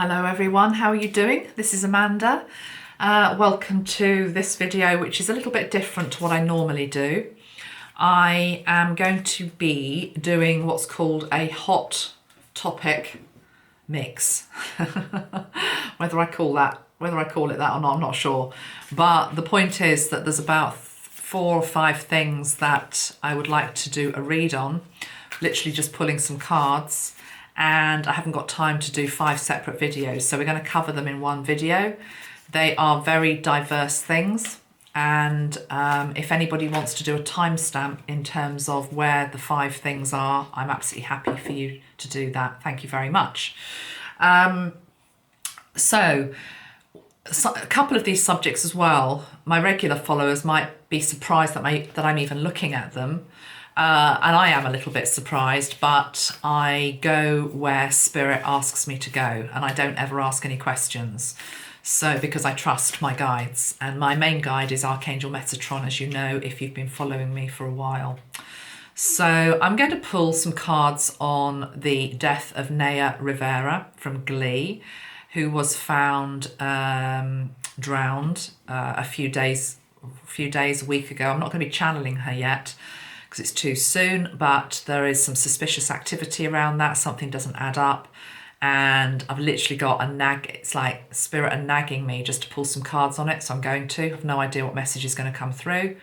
Hello everyone, how are you doing? This is Amanda. Welcome to this video, which is a little bit different to what I normally do. I am going to be doing what's called a hot topic mix. Whether I call it that or not, I'm not sure. But the point is that there's about 4 or 5 things that I would like to do a read on, literally just pulling some cards. And I haven't got time to do 5 separate videos, so we're going to cover them in one video. They are very diverse things, and if anybody wants to do a timestamp in terms of where the 5 things are, I'm absolutely happy for you to do that. Thank you very much. So a couple of these subjects as well, my regular followers might be surprised that I'm even looking at them. And I am a little bit surprised, but I go where Spirit asks me to go, and I don't ever ask any questions. So, because I trust my guides, and my main guide is Archangel Metatron, as you know, if you've been following me for a while. So I'm going to pull some cards on the death of Naya Rivera from Glee, who was found drowned a week ago. I'm not going to be channeling her yet, because it's too soon, but there is some suspicious activity around that. Something doesn't add up, and I've literally got a nag. It's like Spirit are nagging me just to pull some cards on it, so I'm going to. I have no idea what message is going to come through.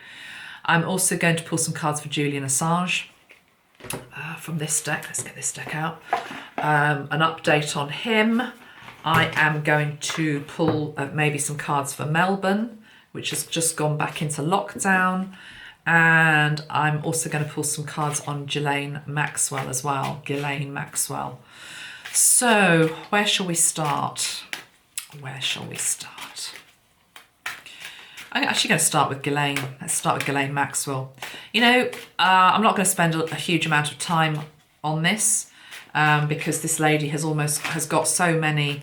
I'm also going to pull some cards for Julian Assange from this deck. Let's get this deck out. An update on him. I am going to pull maybe some cards for Melbourne, which has just gone back into lockdown. And I'm also going to pull some cards on Ghislaine Maxwell as well. Ghislaine Maxwell. So, where shall we start? I'm actually going to start with Ghislaine. Let's start with Ghislaine Maxwell. You know, I'm not going to spend a huge amount of time on this because this lady has got so many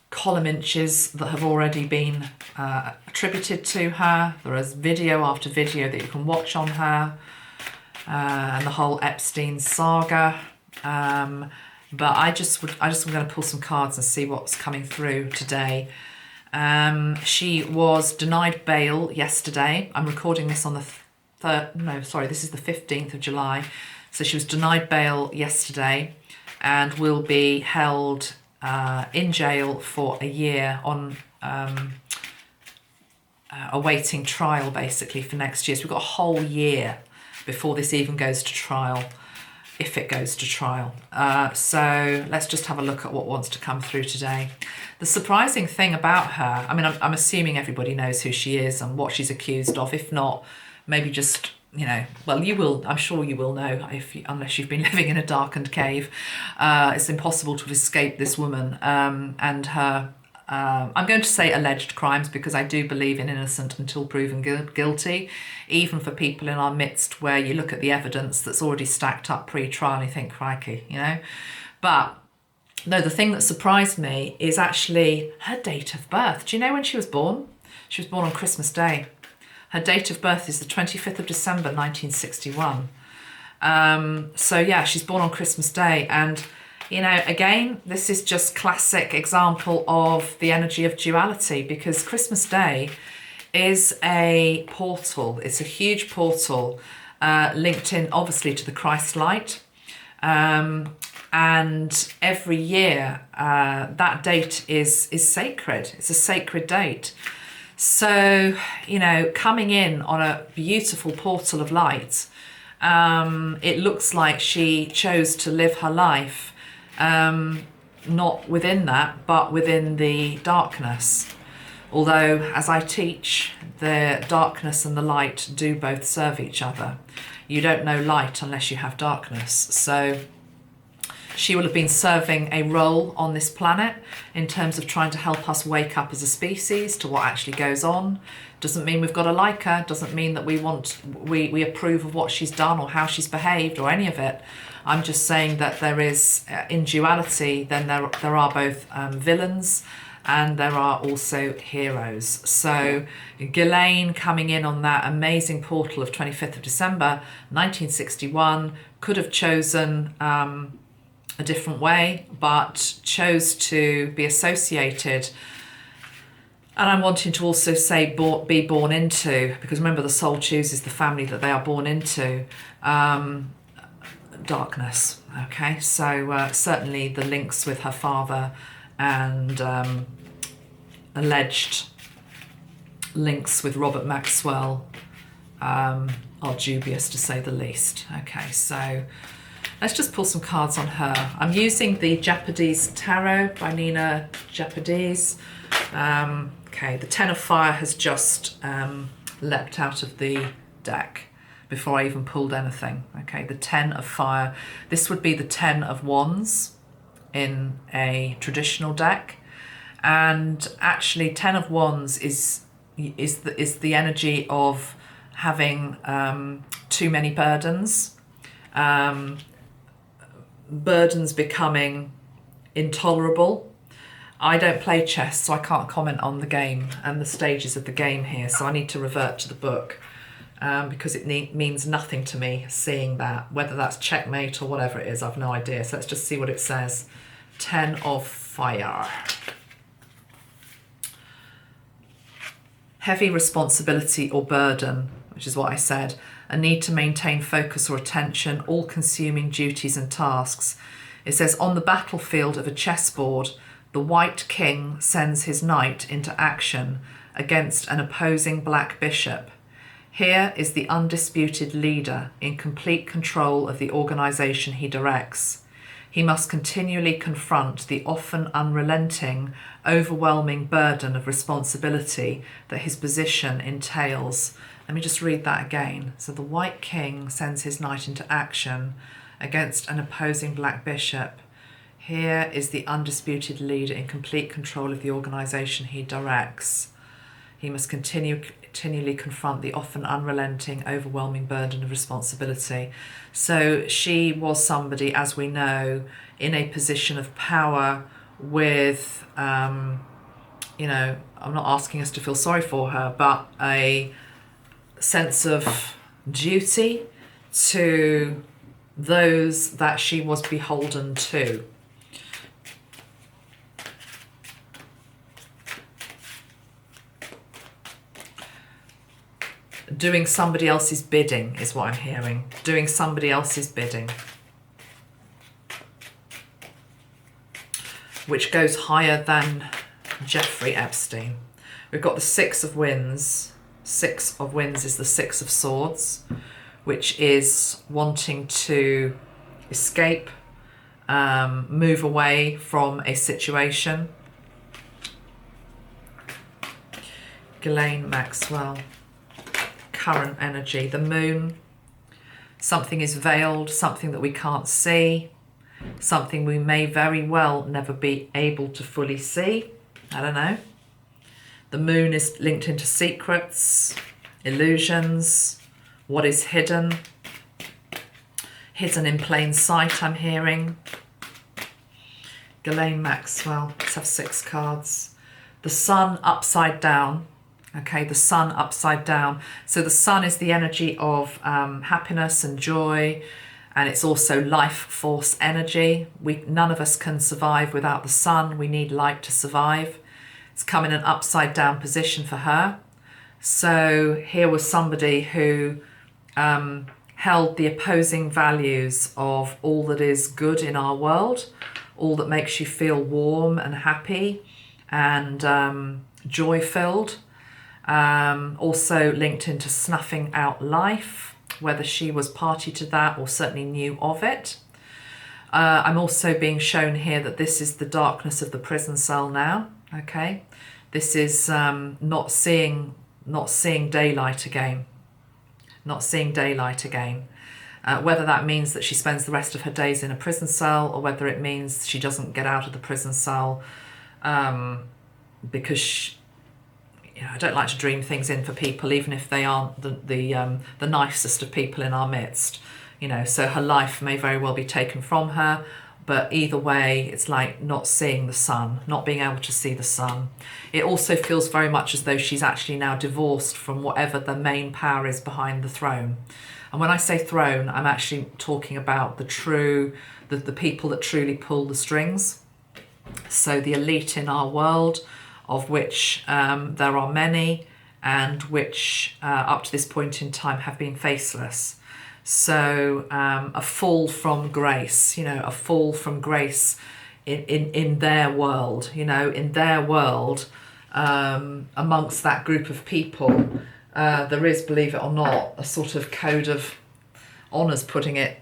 column inches that have already been attributed to her. There is video after video that you can watch on her, and the whole Epstein saga. But I just am going to pull some cards and see what's coming through today. She was denied bail yesterday. I'm recording this on the this is the 15th of July. So she was denied bail yesterday and will be held in jail for a year on awaiting trial, basically, for next year. So we've got a whole year before this even goes to trial, if it goes to trial. So let's just have a look at what wants to come through today. The surprising thing about her, I mean, I'm assuming everybody knows who she is and what she's accused of. If not, maybe just, you know, well, you will, I'm sure you will know, unless you've been living in a darkened cave. It's impossible to escape this woman and her, I'm going to say alleged crimes, because I do believe in innocent until proven guilty, even for people in our midst where you look at the evidence that's already stacked up pre-trial and you think, crikey, you know. But no, the thing that surprised me is actually her date of birth. Do you know when she was born? She was born on Christmas Day. Her date of birth is the 25th of December, 1961. So yeah, she's born on Christmas Day. And, you know, again, this is just classic example of the energy of duality, because Christmas Day is a portal. It's a huge portal linked in, obviously, to the Christ light. And every year, that date is sacred. It's a sacred date. So, you know, coming in on a beautiful portal of light, it looks like she chose to live her life not within that, but within the darkness. Although, as I teach, the darkness and the light do both serve each other. You don't know light unless you have darkness. So she will have been serving a role on this planet in terms of trying to help us wake up as a species to what actually goes on. Doesn't mean we've got to like her, doesn't mean that we approve of what she's done or how she's behaved or any of it. I'm just saying that there is, in duality, then there are both villains and there are also heroes. So Ghislaine coming in on that amazing portal of 25th of December 1961 could have chosen a different way, but chose to be associated. And I'm wanting to also say be born into, because remember the soul chooses the family that they are born into, darkness. Okay, so certainly the links with her father and alleged links with Robert Maxwell are dubious to say the least. Okay, so let's just pull some cards on her. I'm using the Japanese Tarot by Nina Japanese. Okay, the Ten of Fire has just leapt out of the deck before I even pulled anything. Okay, the Ten of Fire. This would be the Ten of Wands in a traditional deck. And actually, Ten of Wands is the energy of having too many burdens. Burdens becoming intolerable. I don't play chess, so I can't comment on the game and the stages of the game here, so I need to revert to the book because it means nothing to me seeing that. Whether that's checkmate or whatever it is, I've no idea. So let's just see what it says. Ten of Fire. Heavy responsibility or burden, which is what I said. A need to maintain focus or attention, all-consuming duties and tasks. It says, on the battlefield of a chessboard, the White King sends his knight into action against an opposing black bishop. Here is the undisputed leader in complete control of the organisation he directs. He must continually confront the often unrelenting, overwhelming burden of responsibility that his position entails. Let me just read that again. So the White King sends his knight into action against an opposing black bishop. Here is the undisputed leader in complete control of the organisation he directs. He must continually confront the often unrelenting, overwhelming burden of responsibility. So she was somebody, as we know, in a position of power with, you know, I'm not asking us to feel sorry for her, but a sense of duty to those that she was beholden to. Doing somebody else's bidding is what I'm hearing. Doing somebody else's bidding. Which goes higher than Jeffrey Epstein. We've got the Six of Wands. Six of Wands is the Six of Swords, which is wanting to escape, move away from a situation. Ghislaine Maxwell. Current energy, the moon, something is veiled, something that we can't see, something we may very well never be able to fully see. I don't know. The moon is linked into secrets, illusions, what is hidden in plain sight, I'm hearing. Ghislaine Maxwell, let's have 6 cards. The sun upside down. Okay, the sun upside down. So the sun is the energy of happiness and joy, and it's also life force energy. None of us can survive without the sun. We need light to survive. It's come in an upside down position for her. So here was somebody who held the opposing values of all that is good in our world, all that makes you feel warm and happy and joy-filled. Also linked into snuffing out life, whether she was party to that or certainly knew of it. I'm also being shown here that this is the darkness of the prison cell now. Okay, this is not seeing daylight again. Not seeing daylight again. Whether that means that she spends the rest of her days in a prison cell, or whether it means she doesn't get out of the prison cell because I don't like to dream things in for people, even if they aren't the nicest of people in our midst. You know, so her life may very well be taken from her, but either way, it's like not seeing the sun, not being able to see the sun. It also feels very much as though she's actually now divorced from whatever the main power is behind the throne. And when I say throne, I'm actually talking about the people that truly pull the strings. So the elite in our world, of which there are many, and which up to this point in time have been faceless. So a fall from grace, a fall from grace in their world, in their world, amongst that group of people, there is, believe it or not, a sort of code of honours, putting it,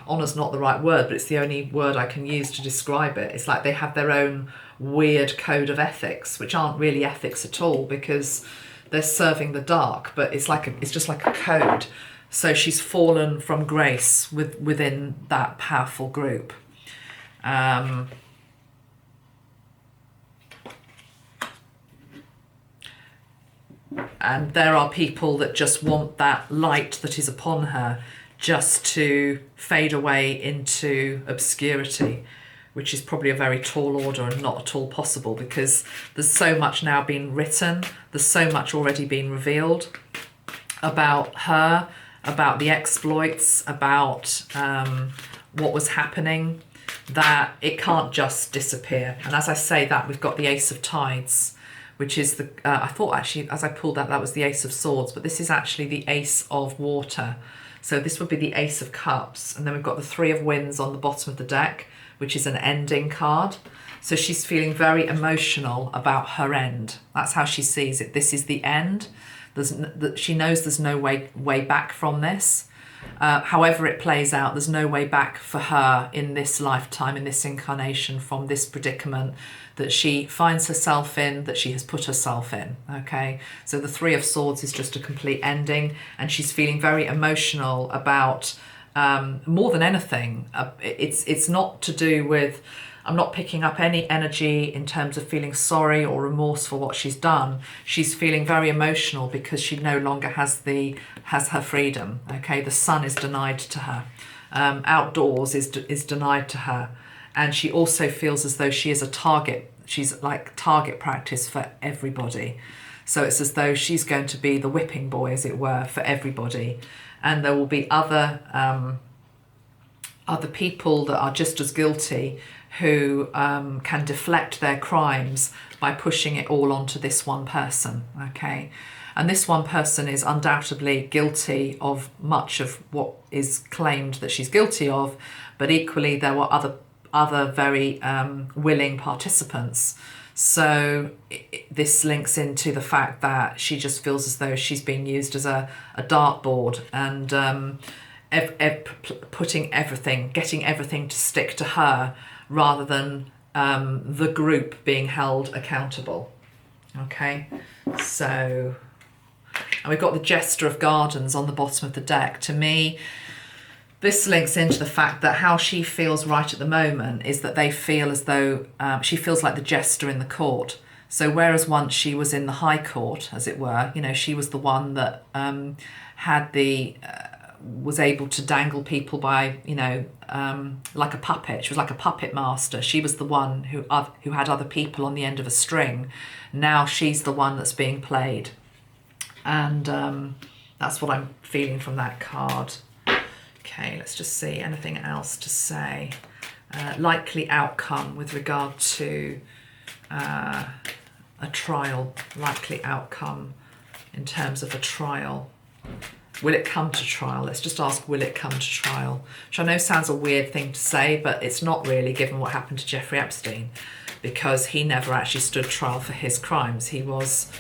honour's not the right word, but it's the only word I can use to describe it. It's like they have their own weird code of ethics, which aren't really ethics at all, because they're serving the dark, but it's just like a code. So she's fallen from grace within that powerful group. And there are people that just want that light that is upon her just to fade away into obscurity, which is probably a very tall order and not at all possible, because there's so much now been written, there's so much already been revealed about her, about the exploits, about what was happening, that it can't just disappear. And as I say that, we've got the Ace of Tides, which is the, I thought actually, as I pulled that was the Ace of Swords, but this is actually the Ace of Water. So this would be the Ace of Cups. And then we've got the Three of Winds on the bottom of the deck, which is an ending card. So she's feeling very emotional about her end. That's how she sees it. This is the end. She knows there's no way back from this. However it plays out, there's no way back for her in this lifetime, in this incarnation, from this predicament that she finds herself in, that she has put herself in, okay? So the Three of Swords is just a complete ending, and she's feeling very emotional about, more than anything, it's not to do with, I'm not picking up any energy in terms of feeling sorry or remorse for what she's done. She's feeling very emotional because she no longer has her freedom. Okay, the sun is denied to her. Outdoors is denied to her, and she also feels as though she is a target. She's like target practice for everybody. So it's as though she's going to be the whipping boy, as it were, for everybody, and there will be other people that are just as guilty, who can deflect their crimes by pushing it all onto this one person, okay? And this one person is undoubtedly guilty of much of what is claimed that she's guilty of, but equally there were other very willing participants. So this links into the fact that she just feels as though she's being used as a dartboard, and getting everything to stick to her, rather than the group being held accountable. Okay, so, and we've got the Jester of Gardens on the bottom of the deck. To me, this links into the fact that how she feels right at the moment is that they feel as though she feels like the jester in the court. So whereas once she was in the High Court, as it were, she was the one that had the was able to dangle people by, like a puppet. She was like a puppet master. She was the one who had other people on the end of a string. Now she's the one that's being played. And that's what I'm feeling from that card. Okay, let's just see anything else to say. Likely outcome with regard to a trial. Likely outcome in terms of a trial. Will it come to trial? Let's just ask, will it come to trial? Which I know sounds a weird thing to say, but it's not really, given what happened to Jeffrey Epstein, because he never actually stood trial for his crimes. He was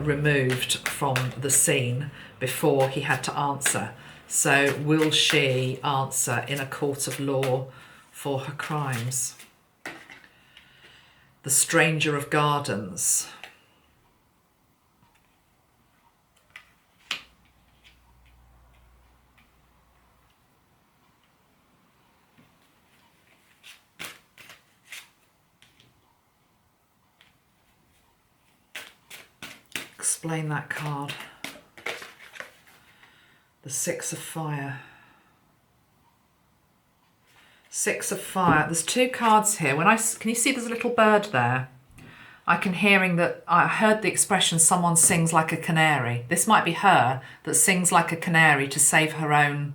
removed from the scene before he had to answer. So will she answer in a court of law for her crimes? The Stranger of Gardens. Explain that card. The Six of Fire. Six of Fire. There's two cards here. Can you see there's a little bird there? I heard the expression someone sings like a canary. This might be her that sings like a canary to save her own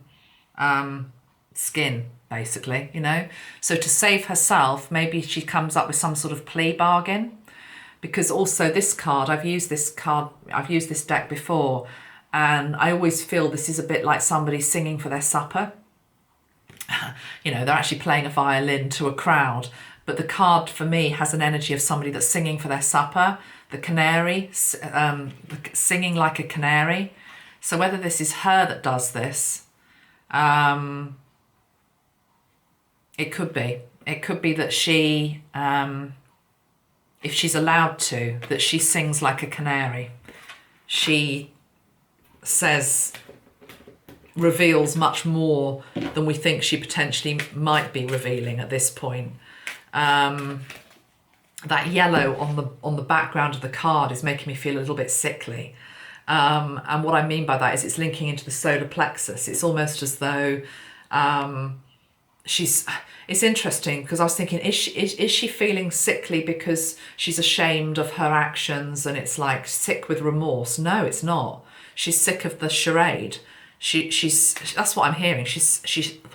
skin, basically, you know. So to save herself, maybe she comes up with some sort of plea bargain. Because also this card, I've used this deck before, and I always feel this is a bit like somebody singing for their supper. You know, they're actually playing a violin to a crowd, but the card for me has an energy of somebody that's singing for their supper. The canary, singing like a canary. So whether this is her that does this, it could be. It could be that she, if she's allowed to, that she sings like a canary. She reveals much more than we think she potentially might be revealing at this point. That yellow on the background of the card is making me feel a little bit sickly. And what I mean by that is it's linking into the solar plexus. It's almost as though it's interesting because I was thinking, is she feeling sickly because she's ashamed of her actions and it's like sick with remorse? No, it's not. She's sick of the charade. She's that's what I'm hearing. She's sick of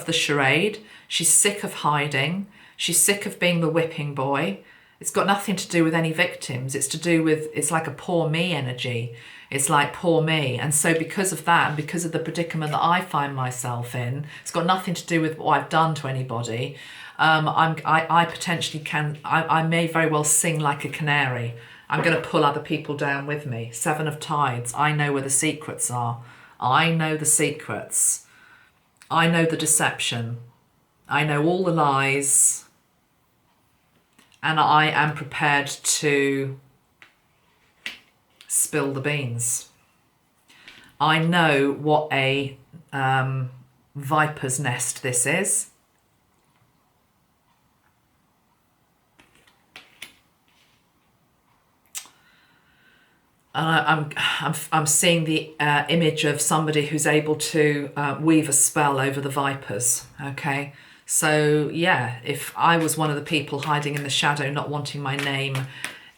the charade. She's sick of hiding. She's sick of being the whipping boy. It's got nothing to do with any victims. It's to do with, it's like a poor me energy. It's like poor me. And so because of that and because of the predicament that I find myself in, it's got nothing to do with what I've done to anybody. I potentially I may very well sing like a canary. I'm going to pull other people down with me. Seven of Tides. I know where the secrets are. I know the secrets. I know the deception. I know all the lies. And I am prepared to spill the beans. I know what a viper's nest this is. I'm seeing the image of somebody who's able to weave a spell over the vipers. Okay, so yeah, if I was one of the people hiding in the shadow, not wanting my name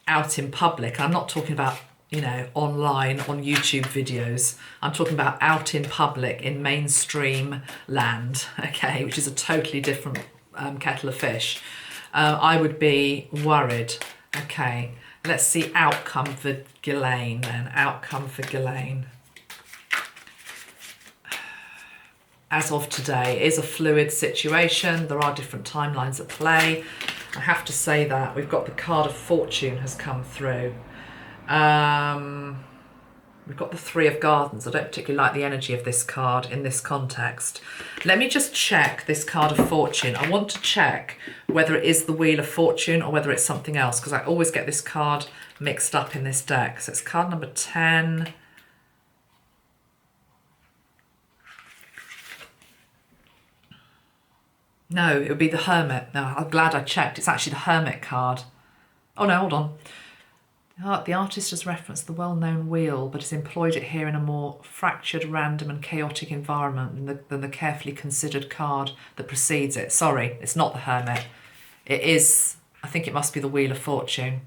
out in public, I'm not talking about, you know, online on YouTube videos. I'm talking about out in public in mainstream land. Okay, which is a totally different kettle of fish. I would be worried. Okay. Let's see outcome for Ghislaine then. Outcome for Ghislaine. As of today, it is a fluid situation. There are different timelines at play. I have to say that. We've got the card of fortune has come through. We've got the Three of Gardens. I don't particularly like the energy of this card in this context. Let me just check this card of fortune. I want to check whether it is the Wheel of Fortune or whether it's something else, because I always get this card mixed up in this deck. So it's card number 10. No, it would be the Hermit. No, I'm glad I checked. It's actually the Hermit card. Oh no, hold on. The artist has referenced the well-known wheel, but has employed it here in a more fractured, random and chaotic environment than the carefully considered card that precedes it. Sorry, it's not the Hermit. It is, I think it must be the Wheel of Fortune.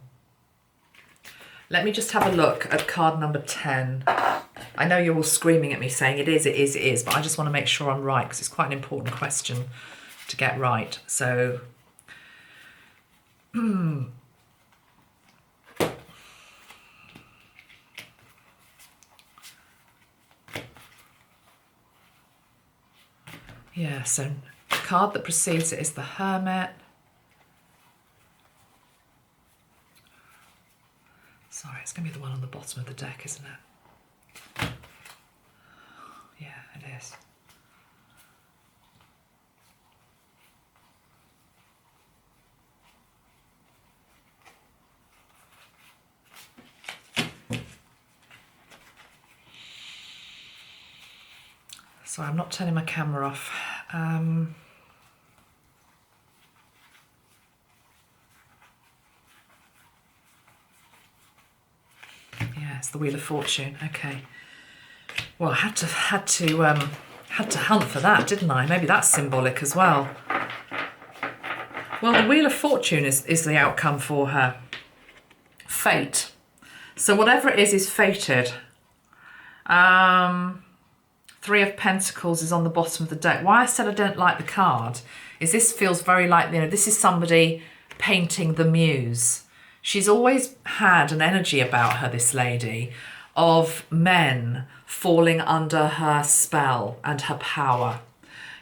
Let me just have a look at card number 10. I know you're all screaming at me saying it is, but I just want to make sure I'm right because it's quite an important question to get right. So, yeah, so the card that precedes it is the Hermit. Sorry, it's going to be the one on the bottom of the deck, isn't it? Yeah, it is. Sorry, I'm not turning my camera off. Yeah, it's the Wheel of Fortune. Okay. Well, I had to Had to hunt for that, didn't I? Maybe that's symbolic as well. Well, the Wheel of Fortune is the outcome for her. Fate. So whatever it is fated. 3 of Pentacles is on the bottom of the deck. Why I said I don't like the card is this feels very like, this is somebody painting the muse. She's always had an energy about her, this lady, of men falling under her spell and her power.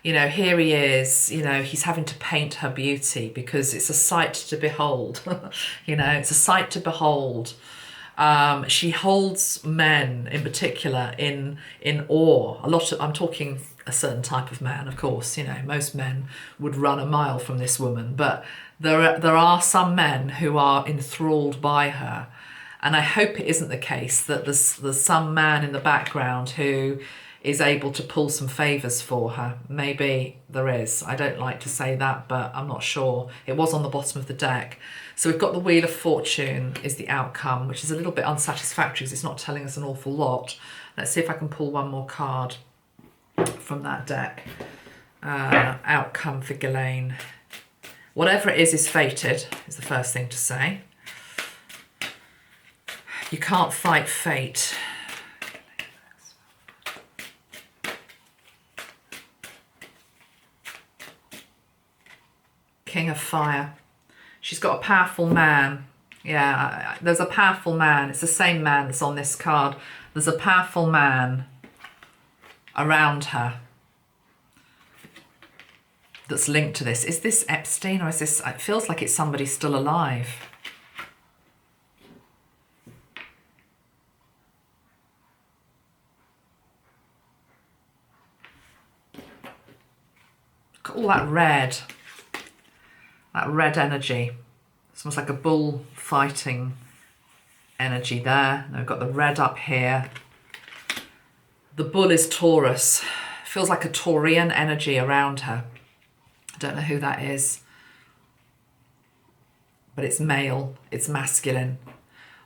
Here he is, he's having to paint her beauty because it's a sight to behold. It's a sight to behold. She holds men in particular in awe. I'm talking a certain type of man, of course. Most men would run a mile from this woman, but there are some men who are enthralled by her. And I hope it isn't the case that there's some man in the background who is able to pull some favours for her. Maybe there is. I don't like to say that, but I'm not sure. It was on the bottom of the deck. So we've got the Wheel of Fortune is the outcome, which is a little bit unsatisfactory because it's not telling us an awful lot. Let's see if I can pull one more card from that deck. Outcome for Ghislaine. Whatever it is fated, is the first thing to say. You can't fight fate. King of Fire. She's got a powerful man. Yeah, there's a powerful man. It's the same man that's on this card. There's a powerful man around her that's linked to this. Is this Epstein or is this... It feels like it's somebody still alive. Look at all that red. That red energy. It's almost like a bull fighting energy there. Now we've got the red up here. The bull is Taurus. Feels like a Taurean energy around her. I don't know who that is. But it's male. It's masculine.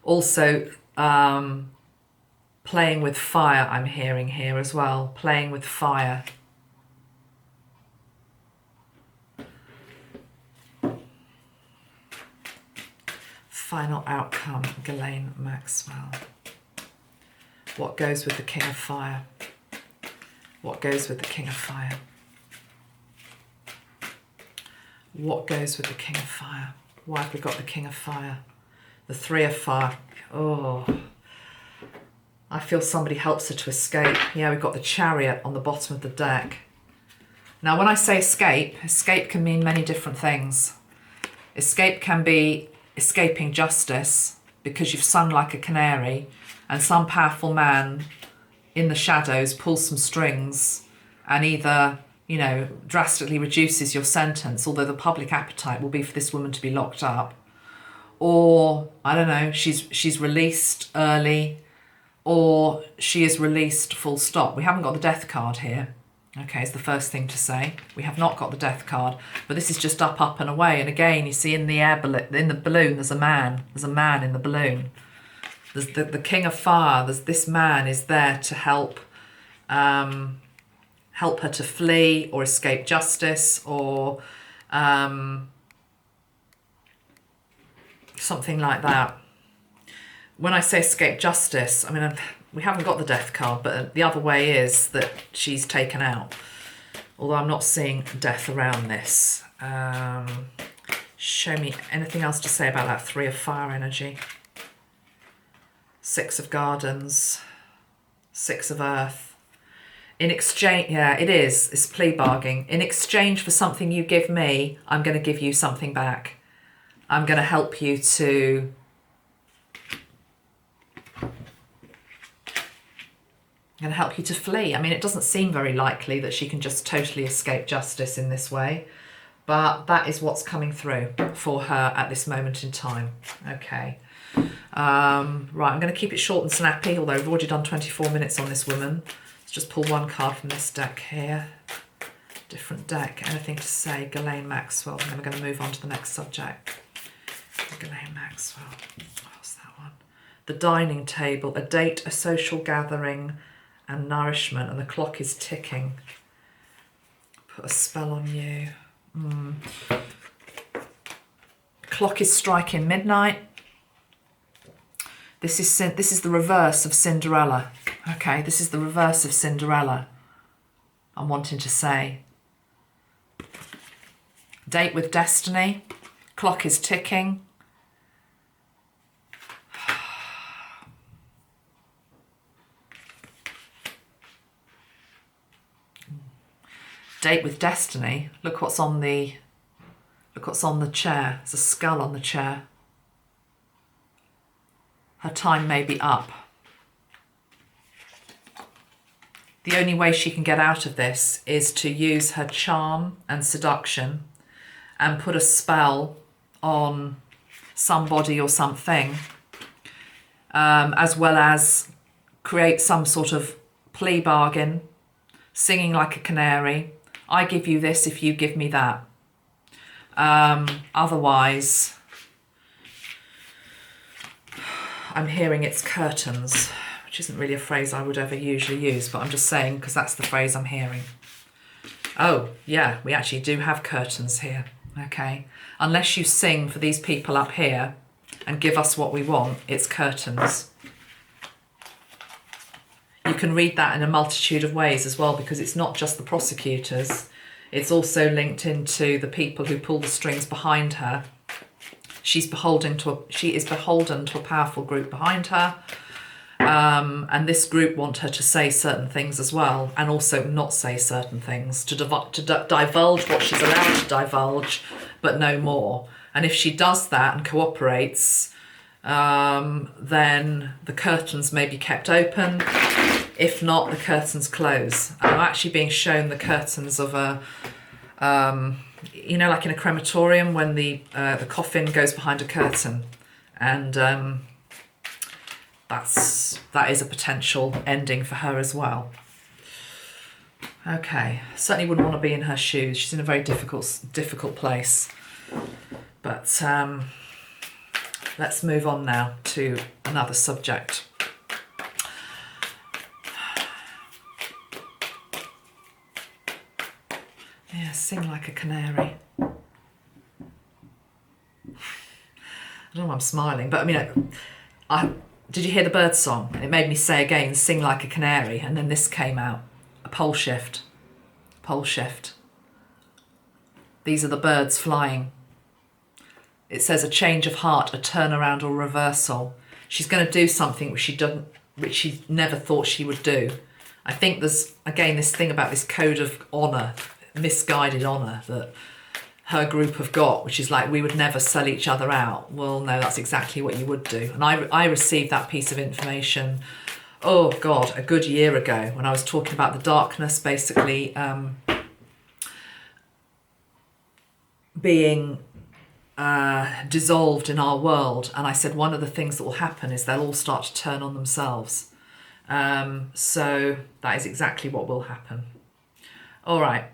Also, playing with fire I'm hearing here as well. Playing with fire. Final outcome, Ghislaine Maxwell. What goes with the King of Fire? What goes with the King of Fire? What goes with the King of Fire? Why have we got the King of Fire? The 3 of Fire. Oh, I feel somebody helps her to escape. Yeah, we've got the Chariot on the bottom of the deck. Now, when I say escape can mean many different things. Escape can be escaping justice because you've sung like a canary and some powerful man in the shadows pulls some strings and either, drastically reduces your sentence, although the public appetite will be for this woman to be locked up, or, I don't know, she's released early, or she is released full stop. We haven't got the death card here. Okay, it's the first thing to say. We have not got the death card, but this is just up, up and away. And again, you see in the air, in the balloon, there's a man. There's a man in the balloon. There's the King of Fire. This man is there to help her to flee or escape justice or something like that. When I say escape justice, I mean, we haven't got the death card, but the other way is that she's taken out. Although I'm not seeing death around this. Show me anything else to say about that 3 of Fire energy. 6 of Gardens. 6 of Earth. In exchange, yeah, it is. It's plea bargaining. In exchange for something you give me, I'm going to give you something back. I'm going to help you to... going to help you to flee. I mean, it doesn't seem very likely that she can just totally escape justice in this way, but that is what's coming through for her at this moment in time. Okay. Right, I'm going to keep it short and snappy, although we've already done 24 minutes on this woman. Let's just pull one card from this deck here. Different deck. Anything to say? Ghislaine Maxwell. And then we're going to move on to the next subject. Ghislaine Maxwell. What's that one? The dining table. A date, a social gathering, and nourishment, and the clock is ticking. Put a spell on you. Clock is striking midnight. This is the reverse of Cinderella. Okay, this is the reverse of Cinderella. I'm wanting to say. Date with destiny. Clock is ticking. Date with destiny. Look what's on the chair. There's a skull on the chair. Her time may be up. The only way she can get out of this is to use her charm and seduction and put a spell on somebody or something, as well as create some sort of plea bargain, singing like a canary. I give you this if you give me that. Otherwise, I'm hearing it's curtains, which isn't really a phrase I would ever usually use, but I'm just saying because that's the phrase I'm hearing. Oh, yeah, we actually do have curtains here, okay? Unless you sing for these people up here and give us what we want, it's curtains. You can read that in a multitude of ways as well, because it's not just the prosecutors. It's also linked into the people who pull the strings behind her. She is beholden to a powerful group behind her. And this group want her to say certain things as well, and also not say certain things, to divulge what she's allowed to divulge, but no more. And if she does that and cooperates, then the curtains may be kept open. If not, the curtains close. I'm actually being shown the curtains of a, like in a crematorium when the coffin goes behind a curtain, and that is a potential ending for her as well. Okay, certainly wouldn't want to be in her shoes. She's in a very difficult place. But let's move on now to another subject. Yeah, sing like a canary. I don't know why I'm smiling, but I mean, did you hear the bird song? It made me say again, sing like a canary, and then this came out. A pole shift. Pole shift. These are the birds flying. It says a change of heart, a turnaround or reversal. She's going to do something which she never thought she would do. I think there's, again, this thing about this code of honour, misguided honour that her group have got, which is like, we would never sell each other out. Well, no, that's exactly what you would do. And I received that piece of information, oh God, a good year ago, when I was talking about the darkness basically being dissolved in our world. And I said, one of the things that will happen is they'll all start to turn on themselves. So that is exactly what will happen. All right.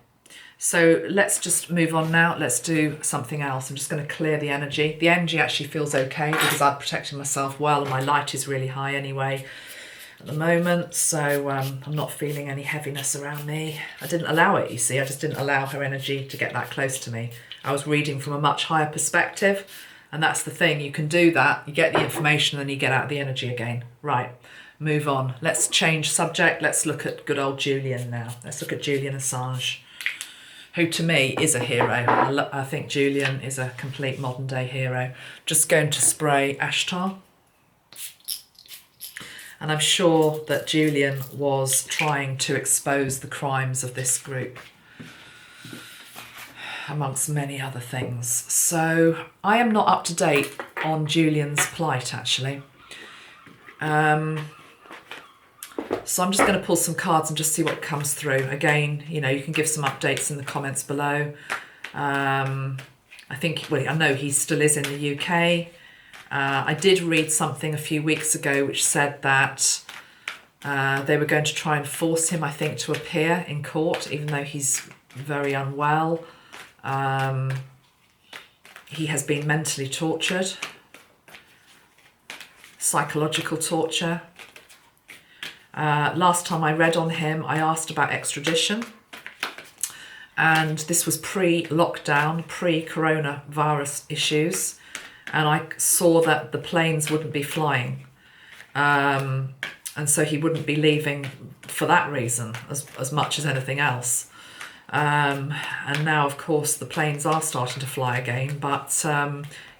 So let's just move on now. Let's do something else. I'm just going to clear the energy. The energy actually feels okay because I've protected myself well, and my light is really high anyway at the moment. So I'm not feeling any heaviness around me. I didn't allow it, you see. I just didn't allow her energy to get that close to me. I was reading from a much higher perspective, and that's the thing. You can do that. You get the information, and then you get out the energy again. Right, move on. Let's change subject. Let's look at good old Julian now. Let's look at Julian Assange, who to me is a hero. I think Julian is a complete modern day hero. Just going to spray Ashtar. And I'm sure that Julian was trying to expose the crimes of this group, amongst many other things. So I am not up to date on Julian's plight, actually. So I'm just going to pull some cards and just see what comes through. Again, you can give some updates in the comments below. I know he still is in the UK. I did read something a few weeks ago which said that they were going to try and force him, I think, to appear in court, even though he's very unwell. He has been mentally tortured, psychological torture. Last time I read on him, I asked about extradition. And this was pre-lockdown, pre-coronavirus issues. And I saw that the planes wouldn't be flying. And so he wouldn't be leaving for that reason as much as anything else. And now, of course, the planes are starting to fly again, but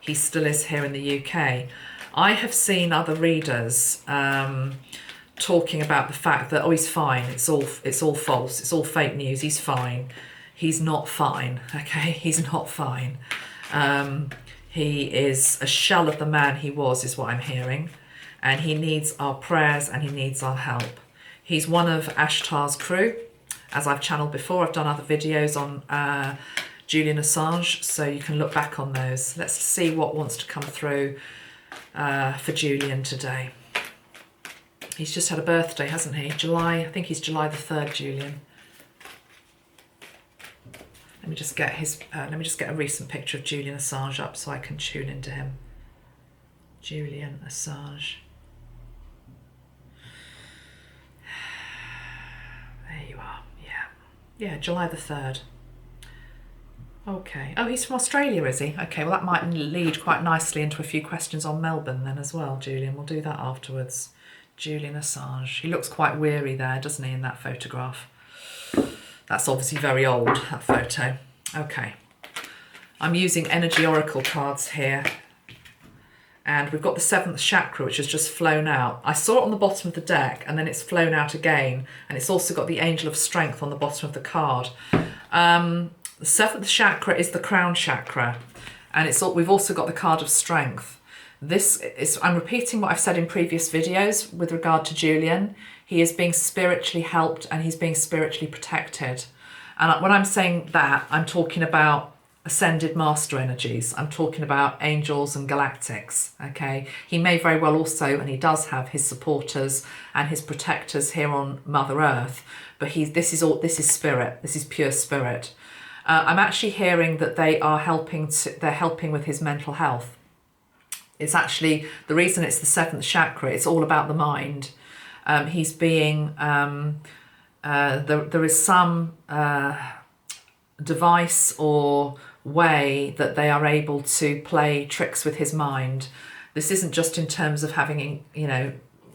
he still is here in the UK. I have seen other readers talking about the fact that, oh, he's fine, it's all false, it's all fake news, he's fine. He's not fine, okay? He's not fine. He is a shell of the man he was, is what I'm hearing. And he needs our prayers and he needs our help. He's one of Ashtar's crew. As I've channeled before, I've done other videos on Julian Assange, so you can look back on those. Let's see what wants to come through for Julian today. He's just had a birthday, hasn't he? I think he's July the 3rd, Julian. Let me just get a recent picture of Julian Assange up so I can tune into him. Julian Assange. There you are. Yeah, July the 3rd. Okay. Oh, he's from Australia, is he? Okay, well that might lead quite nicely into a few questions on Melbourne then as well, Julian. We'll do that afterwards. Julian Assange. He looks quite weary there, doesn't he, in that photograph? That's obviously very old, that photo. Okay. I'm using energy oracle cards here. And we've got the 7th chakra, which has just flown out. I saw it on the bottom of the deck, and then it's flown out again. And it's also got the Angel of Strength on the bottom of the card. The 7th chakra is the crown chakra. And we've also got the card of strength. I'm repeating what I've said in previous videos with regard to Julian. He is being spiritually helped and he's being spiritually protected. And when I'm saying that, I'm talking about ascended master energies. I'm talking about angels and galactics, okay? He may very well also, and he does have his supporters and his protectors here on Mother Earth, but this is spirit, this is pure spirit. I'm actually hearing that they're helping with his mental health. It's actually, the reason it's the 7th chakra, it's all about the mind. He's being, there is some device or way that they are able to play tricks with his mind. This isn't just in terms of having,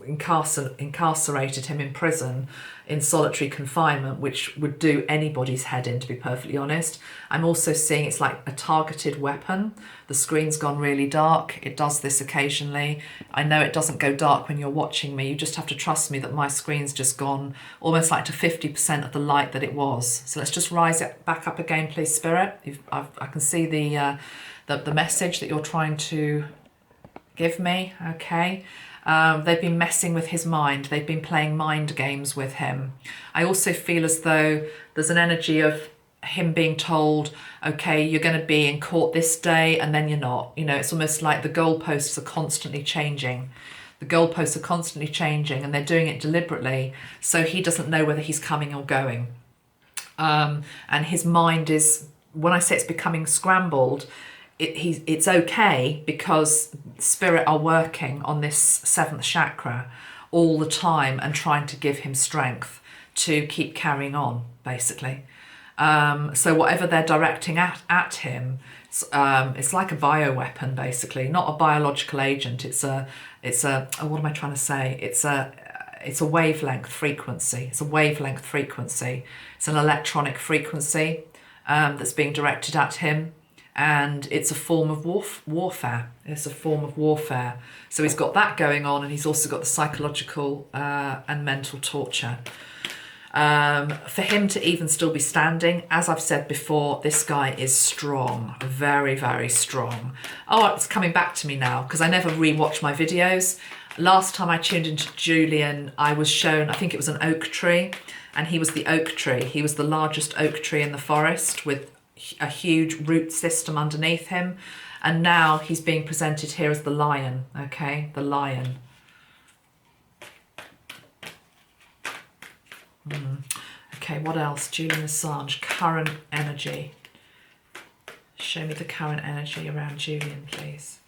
incarcerated him in prison in solitary confinement, which would do anybody's head in, to be perfectly honest. I'm also seeing it's like a targeted weapon. The screen's gone really dark. It does this occasionally. I know it doesn't go dark when you're watching me. You just have to trust me that my screen's just gone almost like to 50% of the light that it was. So let's just rise it back up again, please, Spirit. I can see the message that you're trying to give me, okay? They've been messing with his mind. They've been playing mind games with him. I also feel as though there's an energy of him being told, okay, you're going to be in court this day and then you're not. It's almost like the goalposts are constantly changing. The goalposts are constantly changing and they're doing it deliberately so he doesn't know whether he's coming or going. And his mind is, when I say it's becoming scrambled, it's okay because spirit are working on this 7th chakra all the time and trying to give him strength to keep carrying on, basically. So whatever they're directing at him, it's like a bioweapon, basically, not a biological agent. It's a what am I trying to say? It's a wavelength frequency. It's a wavelength frequency. It's an electronic frequency that's being directed at him. And it's a form of warfare. It's a form of warfare. So he's got that going on, and he's also got the psychological and mental torture. For him to even still be standing, as I've said before, this guy is strong, very, very strong. Oh, it's coming back to me now, because I never rewatch my videos. Last time I tuned into Julian, I was shown, I think it was an oak tree, and he was the oak tree. He was the largest oak tree in the forest with a huge root system underneath him, and now he's being presented here as the lion, okay, the lion. Okay, what else? Julian Assange, current energy. Show me the current energy around Julian, please.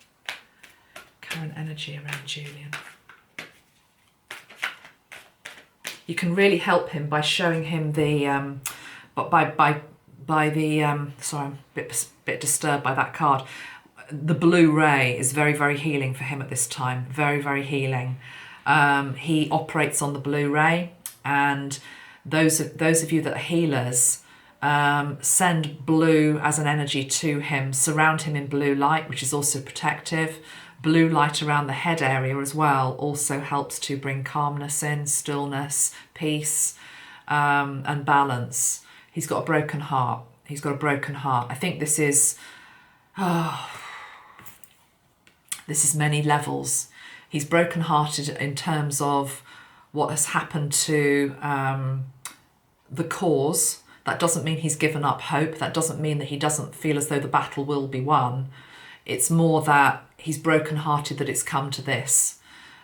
Current energy around Julian. you can really help him by showing him the, by the, sorry, I'm a bit disturbed by that card. The blue ray is very, very healing for him at this time. Very, very healing. He operates on the blue ray, and those of you that are healers, send blue as an energy to him, surround him in blue light, which is also protective. Blue light around the head area as well also helps to bring calmness in, stillness, peace, and balance. He's got a broken heart. He's got a broken heart. I think this is, this is many levels. He's brokenhearted in terms of what has happened to the cause. That doesn't mean he's given up hope. That doesn't mean that he doesn't feel as though the battle will be won. It's more that he's brokenhearted that it's come to this,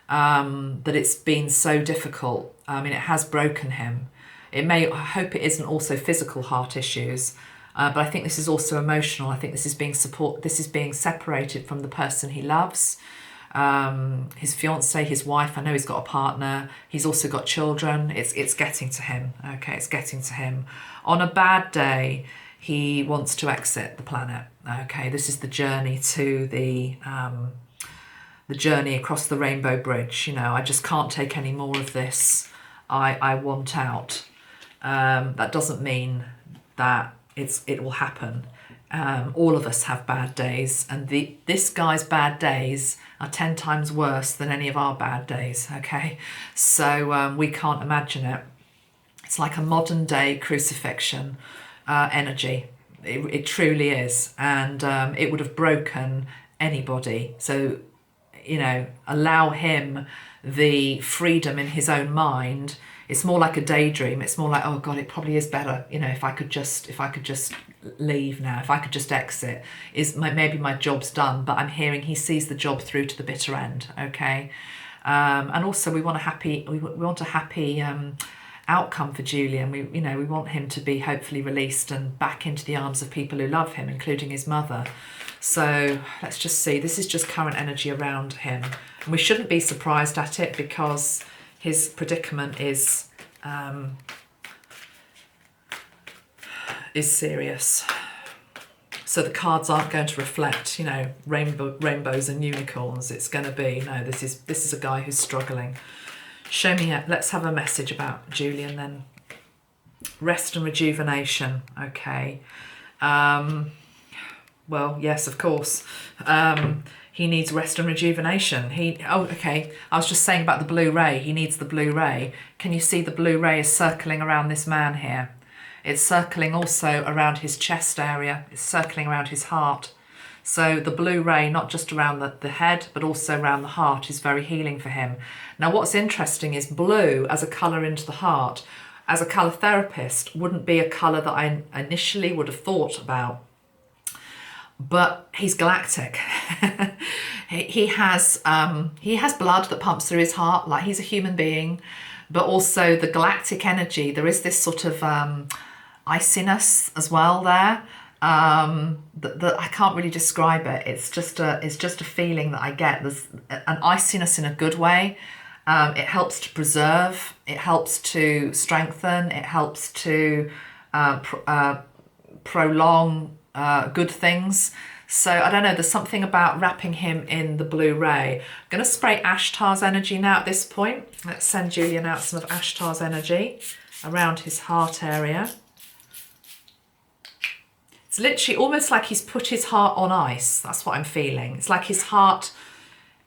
that it's been so difficult. I mean, it has broken him. I hope it isn't also physical heart issues, but I think this is also emotional. I think this is being separated from the person he loves. His fiance, his wife, I know he's got a partner, he's also got children. It's getting to him. Okay, it's getting to him. On a bad day, he wants to exit the planet. Okay, this is the journey to the journey across the Rainbow Bridge. You know, I just can't take any more of this. I want out. That doesn't mean that it will happen. All of us have bad days, and this guy's bad days are 10 times worse than any of our bad days. Okay, so we can't imagine it. It's like a modern day crucifixion energy. It truly is, and it would have broken anybody. So, you know, allow him the freedom in his own mind. It's more like a daydream. It's more like, oh God, it probably is better, you know, if I could just leave now, if I could just exit, maybe my job's done. But I'm hearing he sees the job through to the bitter end. Okay, and also we want a happy outcome for Julian. We want him to be hopefully released and back into the arms of people who love him, including his mother. So let's just see. This is just current energy around him, and we shouldn't be surprised at it because his predicament is serious. So the cards aren't going to reflect, you know, rainbows and unicorns. It's going to be, no, this is a guy who's struggling. Show me, let's have a message about Julian then. Rest and rejuvenation, okay. Well, yes, of course. He needs rest and rejuvenation. Okay, I was just saying about the blue ray. He needs the blue ray. Can you see the blue ray is circling around this man here? It's circling also around his chest area. It's circling around his heart. So the blue ray, not just around the head, but also around the heart, is very healing for him. Now, what's interesting is blue as a colour into the heart, as a colour therapist, wouldn't be a colour that I initially would have thought about. But he's galactic. he has blood that pumps through his heart, like he's a human being, but also the galactic energy. There is this sort of iciness as well there. That I can't really describe it. It's just a feeling that I get. There's an iciness in a good way. It helps to preserve. It helps to strengthen. It helps to prolong good things. So I don't know, there's something about wrapping him in the blue ray. I'm going to spray Ashtar's energy now at this point. Let's send Julian out some of Ashtar's energy around his heart area. It's literally almost like he's put his heart on ice. That's what I'm feeling. It's like his heart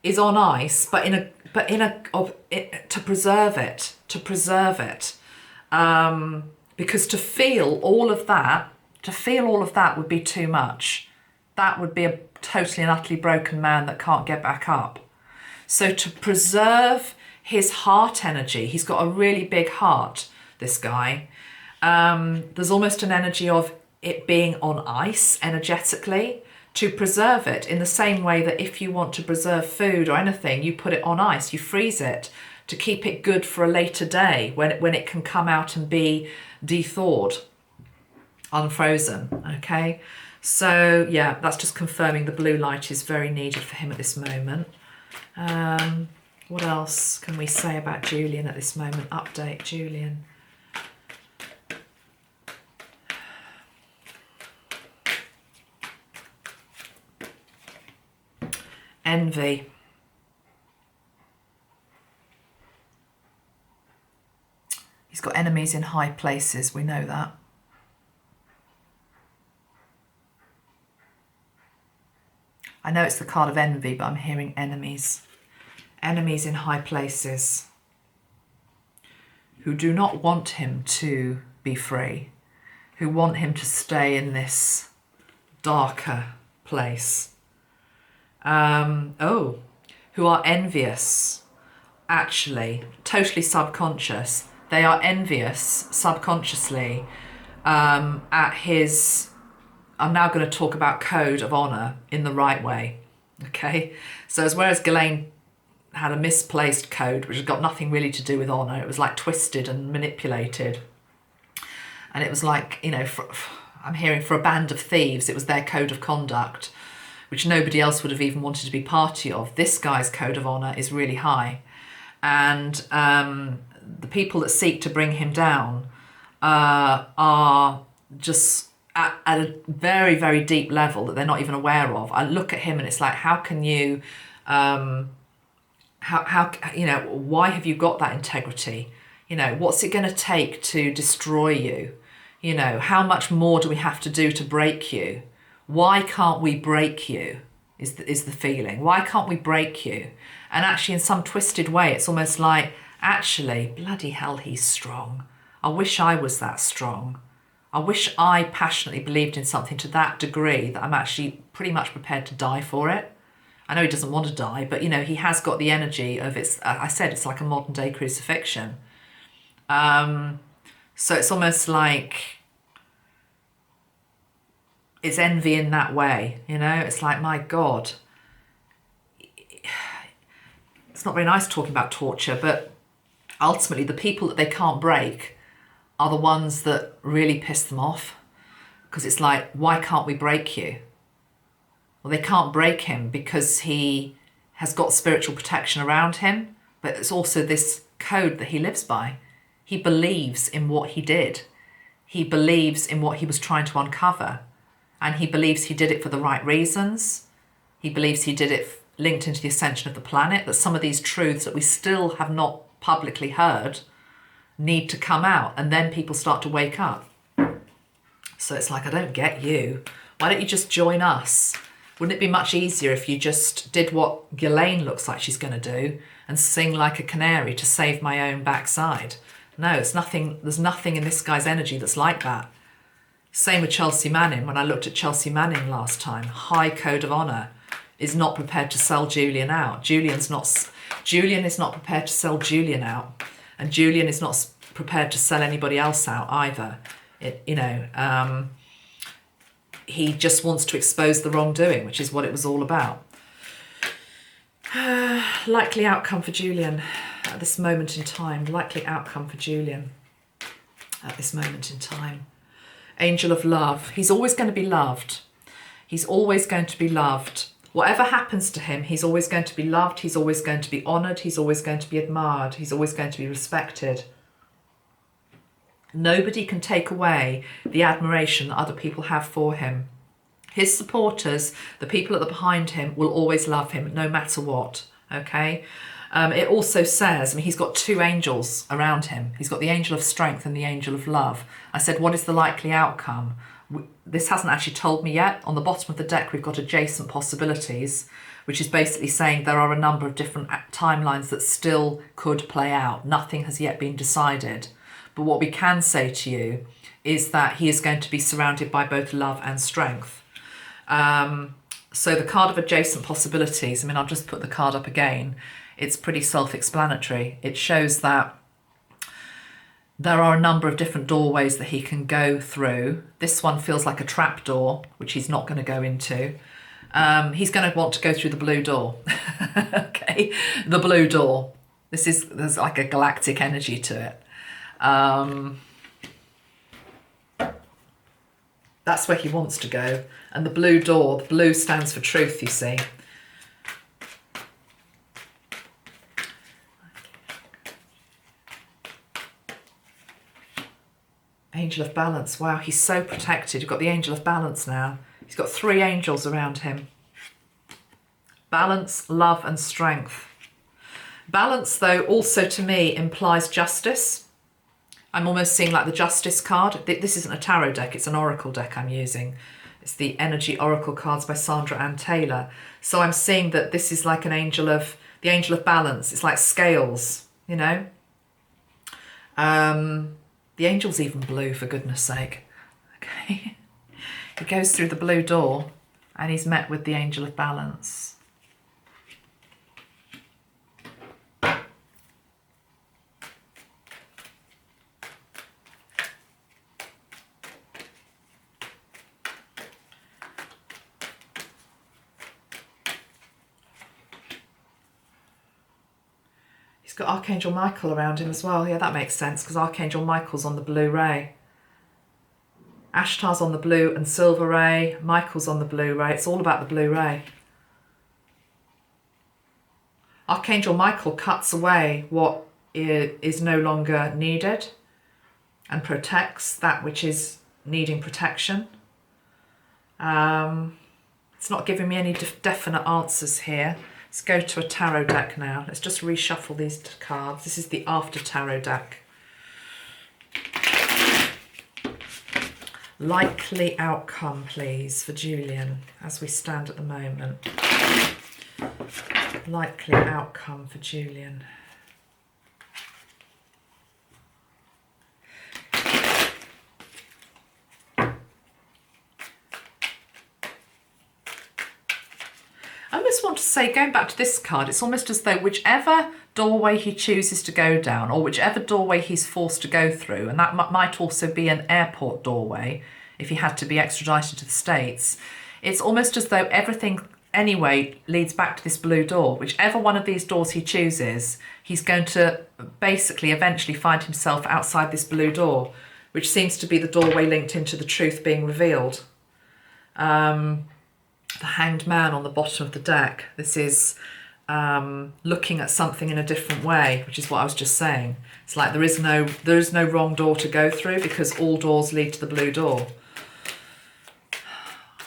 is on ice, but to preserve it. Because to feel all of that would be too much. That would be a totally and utterly broken man that can't get back up. So to preserve his heart energy, he's got a really big heart, this guy. There's almost an energy of it being on ice energetically, to preserve it in the same way that if you want to preserve food or anything, you put it on ice, you freeze it to keep it good for a later day when it can come out and be de-thawed, unfrozen, okay? So yeah, that's just confirming the blue light is very needed for him at this moment. What else can we say about Julian at this moment? Update Julian. Envy. He's got enemies in high places, we know that. I know it's the card of envy, but I'm hearing enemies. Enemies in high places who do not want him to be free, who want him to stay in this darker place. Who are envious, actually, totally subconscious. They are envious subconsciously at his, I'm now going to talk about code of honour in the right way, okay? So whereas Ghislaine had a misplaced code, which has got nothing really to do with honour, it was like twisted and manipulated. And it was like, you know, I'm hearing for a band of thieves, it was their code of conduct, which nobody else would have even wanted to be party of. This guy's code of honour is really high. And the people that seek to bring him down are just at a very, very deep level that they're not even aware of. I look at him and it's like, how can you, how you know, why have you got that integrity? You know, what's it going to take to destroy you? You know, how much more do we have to do to break you? Why can't we break you is the feeling. Why can't we break you? And actually in some twisted way, it's almost like, actually, bloody hell, he's strong. I wish I was that strong. I wish I passionately believed in something to that degree that I'm actually pretty much prepared to die for it. I know he doesn't want to die, but, you know, he has got the energy of it's, I said, it's like a modern day crucifixion. So it's almost like it's envy in that way, you know? It's like, my God. It's not very nice talking about torture, but ultimately the people that they can't break are the ones that really piss them off. Because it's like, why can't we break you? Well, they can't break him because he has got spiritual protection around him, but it's also this code that he lives by. He believes in what he did. He believes in what he was trying to uncover. And he believes he did it for the right reasons. He believes he did it linked into the ascension of the planet, that some of these truths that we still have not publicly heard need to come out, and then people start to wake up. So it's like, I don't get you. Why don't you just join us? Wouldn't it be much easier if you just did what Ghislaine looks like she's going to do and sing like a canary to save my own backside? No, it's nothing. There's nothing in this guy's energy that's like that. Same with Chelsea Manning. When I looked at Chelsea Manning last time, high code of honour, is not prepared to sell Julian out. Julian is not prepared to sell Julian out, and Julian is not prepared to sell anybody else out either. He just wants to expose the wrongdoing, which is what it was all about. Likely outcome for Julian at this moment in time. Likely outcome for Julian at this moment in time. Angel of love. He's always going to be loved. He's always going to be loved. Whatever happens to him, he's always going to be loved. He's always going to be honoured. He's always going to be admired. He's always going to be respected. Nobody can take away the admiration that other people have for him. His supporters, the people that are behind him, will always love him no matter what, okay? It also says, he's got two angels around him. He's got the angel of strength and the angel of love. I said, what is the likely outcome? This hasn't actually told me yet. On the bottom of the deck, we've got adjacent possibilities, which is basically saying there are a number of different timelines that still could play out. Nothing has yet been decided. But what we can say to you is that he is going to be surrounded by both love and strength. So the card of adjacent possibilities, I'll just put the card up again. It's pretty self-explanatory. It shows that there are a number of different doorways that he can go through. This one feels like a trap door, which he's not going to go into. He's going to want to go through the blue door. Okay, the blue door. There's like a galactic energy to it. That's where he wants to go. And the blue door, the blue stands for truth, you see. Angel of Balance. Wow, he's so protected. You've got the Angel of Balance now. He's got 3 angels around him. Balance, love and strength. Balance, though, also to me implies justice. I'm almost seeing like the Justice card. This isn't a tarot deck, it's an oracle deck I'm using. It's the Energy Oracle cards by Sandra Ann Taylor. So I'm seeing that this is like an angel of, the Angel of Balance. It's like scales, you know. The angel's even blue, for goodness sake. Okay. He goes through the blue door and he's met with the Angel of Balance. He's got Archangel Michael around him as well. Yeah, that makes sense because Archangel Michael's on the blue ray. Ashtar's on the blue and silver ray. Michael's on the blue ray. It's all about the blue ray. Archangel Michael cuts away what is no longer needed and protects that which is needing protection. It's not giving me any definite answers here. Let's go to a tarot deck now. Let's just reshuffle these cards. This is the After Tarot deck. Likely outcome, please, for Julian, as we stand at the moment. Likely outcome for Julian. I almost want to say, going back to this card, it's almost as though whichever doorway he chooses to go down or whichever doorway he's forced to go through, and that might also be an airport doorway if he had to be extradited to the States, it's almost as though everything anyway leads back to this blue door. Whichever one of these doors he chooses, he's going to basically eventually find himself outside this blue door, which seems to be the doorway linked into the truth being revealed. The Hanged Man on the bottom of the deck. This is looking at something in a different way, which is what I was just saying. It's like there is no wrong door to go through because all doors lead to the blue door.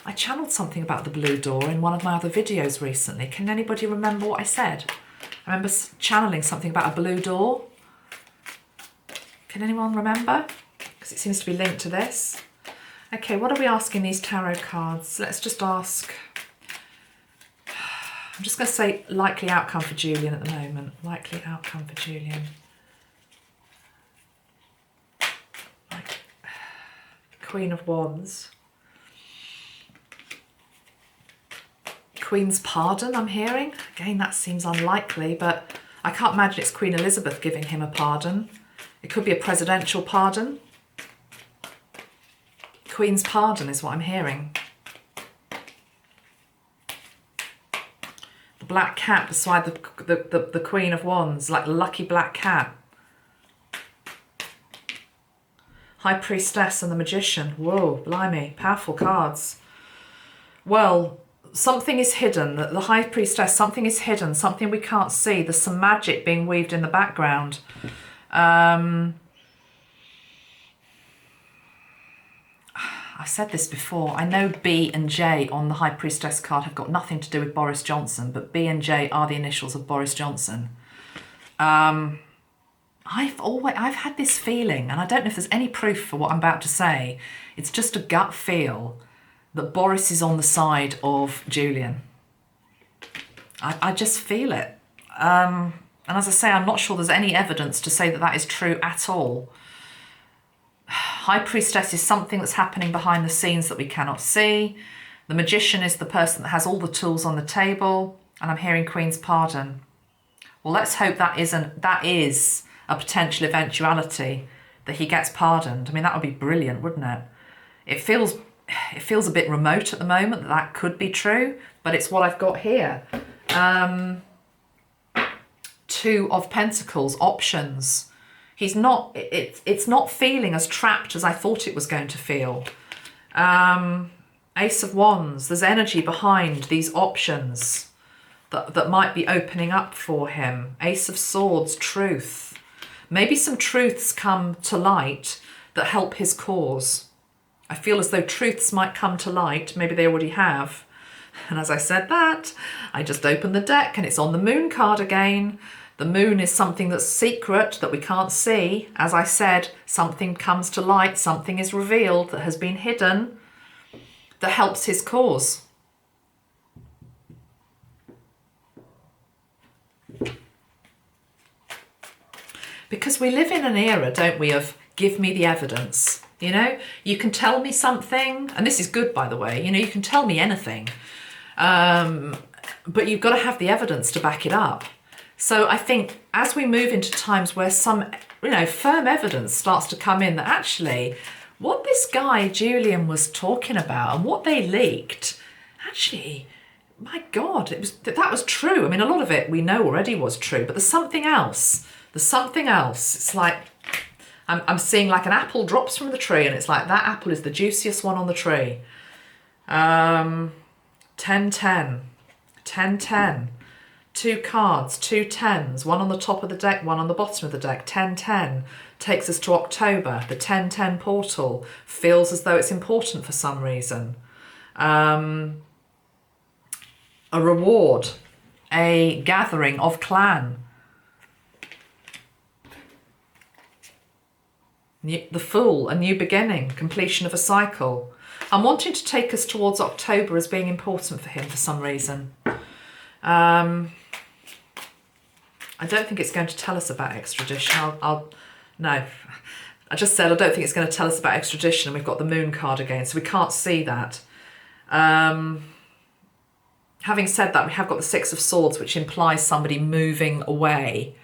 I channeled something about the blue door in one of my other videos recently. Can anybody remember what I said? I remember channeling something about a blue door. Can anyone remember? Because it seems to be linked to this. Okay, what are we asking these tarot cards? Let's just ask. I'm just going to say likely outcome for Julian at the moment. Likely outcome for Julian. Queen of Wands. Queen's pardon, I'm hearing. Again, that seems unlikely, but I can't imagine it's Queen Elizabeth giving him a pardon. It could be a presidential pardon. Queen's pardon is what I'm hearing. The black cat beside the Queen of Wands, like the lucky black cat. High Priestess and the Magician. Whoa, blimey, powerful cards. Well, something is hidden. The High Priestess, something is hidden, something we can't see. There's some magic being weaved in the background. I've said this before. I know B and J on the High Priestess card have got nothing to do with Boris Johnson, but B and J are the initials of Boris Johnson. I've had this feeling, and I don't know if there's any proof for what I'm about to say. It's just a gut feel that Boris is on the side of Julian. I just feel it. And as I say, I'm not sure there's any evidence to say that that is true at all. High Priestess is something that's happening behind the scenes that we cannot see. The Magician is the person that has all the tools on the table. And I'm hearing Queen's pardon. Well, let's hope that is a potential eventuality that he gets pardoned. I mean, that would be brilliant, wouldn't it? It feels a bit remote at the moment that could be true, but it's what I've got here. Two of Pentacles, options. He's not, it's not feeling as trapped as I thought it was going to feel. Ace of Wands, there's energy behind these options that might be opening up for him. Ace of Swords, truth. Maybe some truths come to light that help his cause. I feel as though truths might come to light. Maybe they already have. And as I said that, I just opened the deck and it's on the moon card again. The moon is something that's secret, that we can't see. As I said, something comes to light, something is revealed that has been hidden, that helps his cause. Because we live in an era, don't we, of give me the evidence. You know, you can tell me something, and this is good, by the way, you know, you can tell me anything, but you've got to have the evidence to back it up. So I think as we move into times where some, you know, firm evidence starts to come in that actually what this guy Julian was talking about and what they leaked, actually, my God, that was true. I mean, a lot of it we know already was true, but there's something else. There's something else. It's like I'm seeing like an apple drops from the tree, and it's like that apple is the juiciest one on the tree. 10-10, 10-10. 2 cards, 2 10s, one on the top of the deck, one on the bottom of the deck. 10-10 takes us to October. The 10-10 portal feels as though it's important for some reason. A reward, a gathering of clan. The Fool, a new beginning, completion of a cycle. I'm wanting to take us towards October as being important for him for some reason. I don't think it's going to tell us about extradition. No. I just said I don't think it's going to tell us about extradition, and we've got the moon card again, so we can't see that. Having said that, we have got the 6 of Swords, which implies somebody moving away.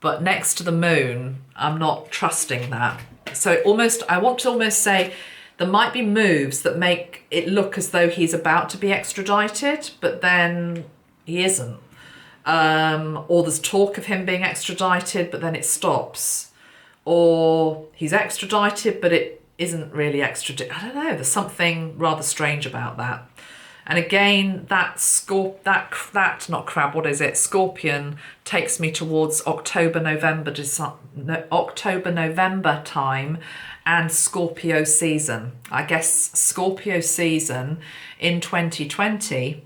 But next to the moon, I'm not trusting that. So I want to almost say there might be moves that make it look as though he's about to be extradited, but then he isn't. Or there's talk of him being extradited, but then it stops. Or he's extradited, but it isn't really extradited. I don't know, there's something rather strange about that. And again, Scorpion takes me towards October, November time and Scorpio season. I guess Scorpio season in 2020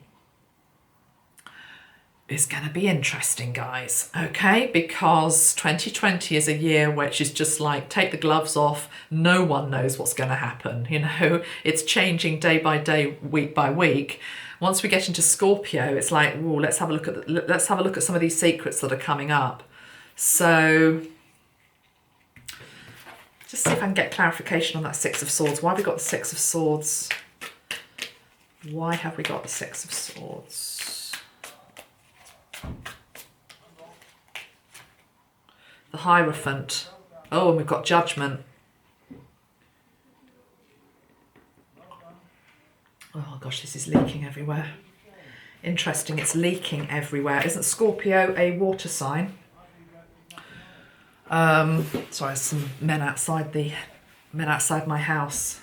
is going to be interesting, guys, okay? Because 2020 is a year which is just like, take the gloves off, no one knows what's going to happen, you know? It's changing day by day, week by week. Once we get into Scorpio, it's like, ooh, let's have a look at some of these secrets that are coming up. So just see if I can get clarification on that 6 of Swords. Why have we got the 6 of Swords? Why have we got the 6 of Swords? The Hierophant. Oh, and we've got Judgment. Oh gosh, this is leaking everywhere. Interesting, it's leaking everywhere. Isn't Scorpio a water sign? Sorry, there's some men outside my house.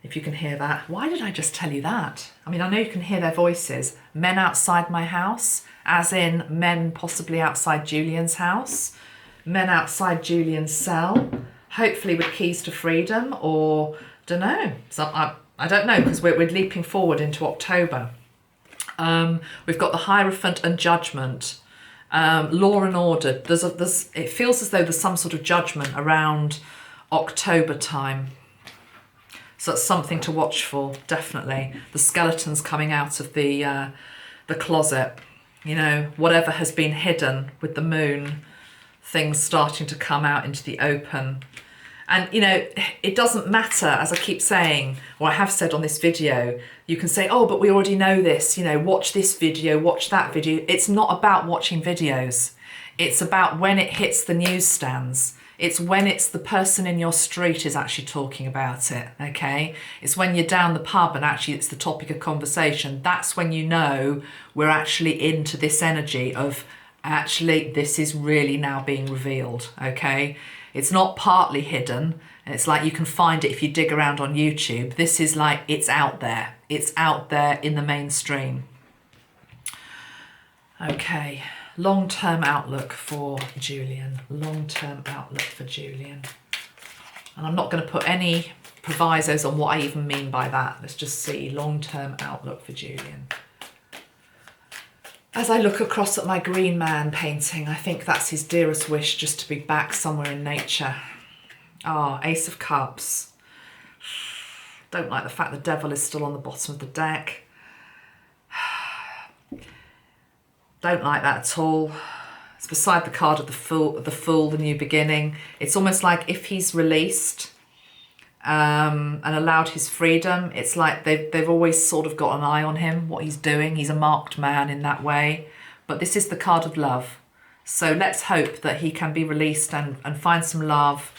If you can hear that. Why did I just tell you that? I mean, I know you can hear their voices. Men outside my house, as in men possibly outside Julian's house. Men outside Julian's cell, hopefully with keys to freedom, or don't know. So I don't know, because we're leaping forward into October. We've got the Hierophant and Judgment, law and order. It feels as though there's some sort of judgment around October time. So that's something to watch for, definitely. The skeletons coming out of the closet, you know, whatever has been hidden with the moon. Things starting to come out into the open. And, you know, it doesn't matter, as I keep saying, or I have said on this video, you can say, oh, but we already know this, you know, watch this video, watch that video. It's not about watching videos. It's about when it hits the newsstands. It's when it's the person in your street is actually talking about it, okay? It's when you're down the pub and actually it's the topic of conversation. That's when you know we're actually into this energy of, actually, this is really now being revealed, okay? It's not partly hidden, and it's like you can find it if you dig around on YouTube. This is like, it's out there. It's out there in the mainstream. Okay, long-term outlook for Julian. Long-term outlook for Julian. And I'm not going to put any provisos on what I even mean by that. Let's just see long-term outlook for Julian. As I look across at my Green Man painting, I think that's his dearest wish, just to be back somewhere in nature. Ah, Ace of Cups. Don't like the fact the Devil is still on the bottom of the deck. Don't like that at all. It's beside the card of the Fool, the new beginning. It's almost like if he's released and allowed his freedom, it's like they've always sort of got an eye on him, what he's doing. He's a marked man in that way. But this is the card of love. So let's hope that he can be released and find some love,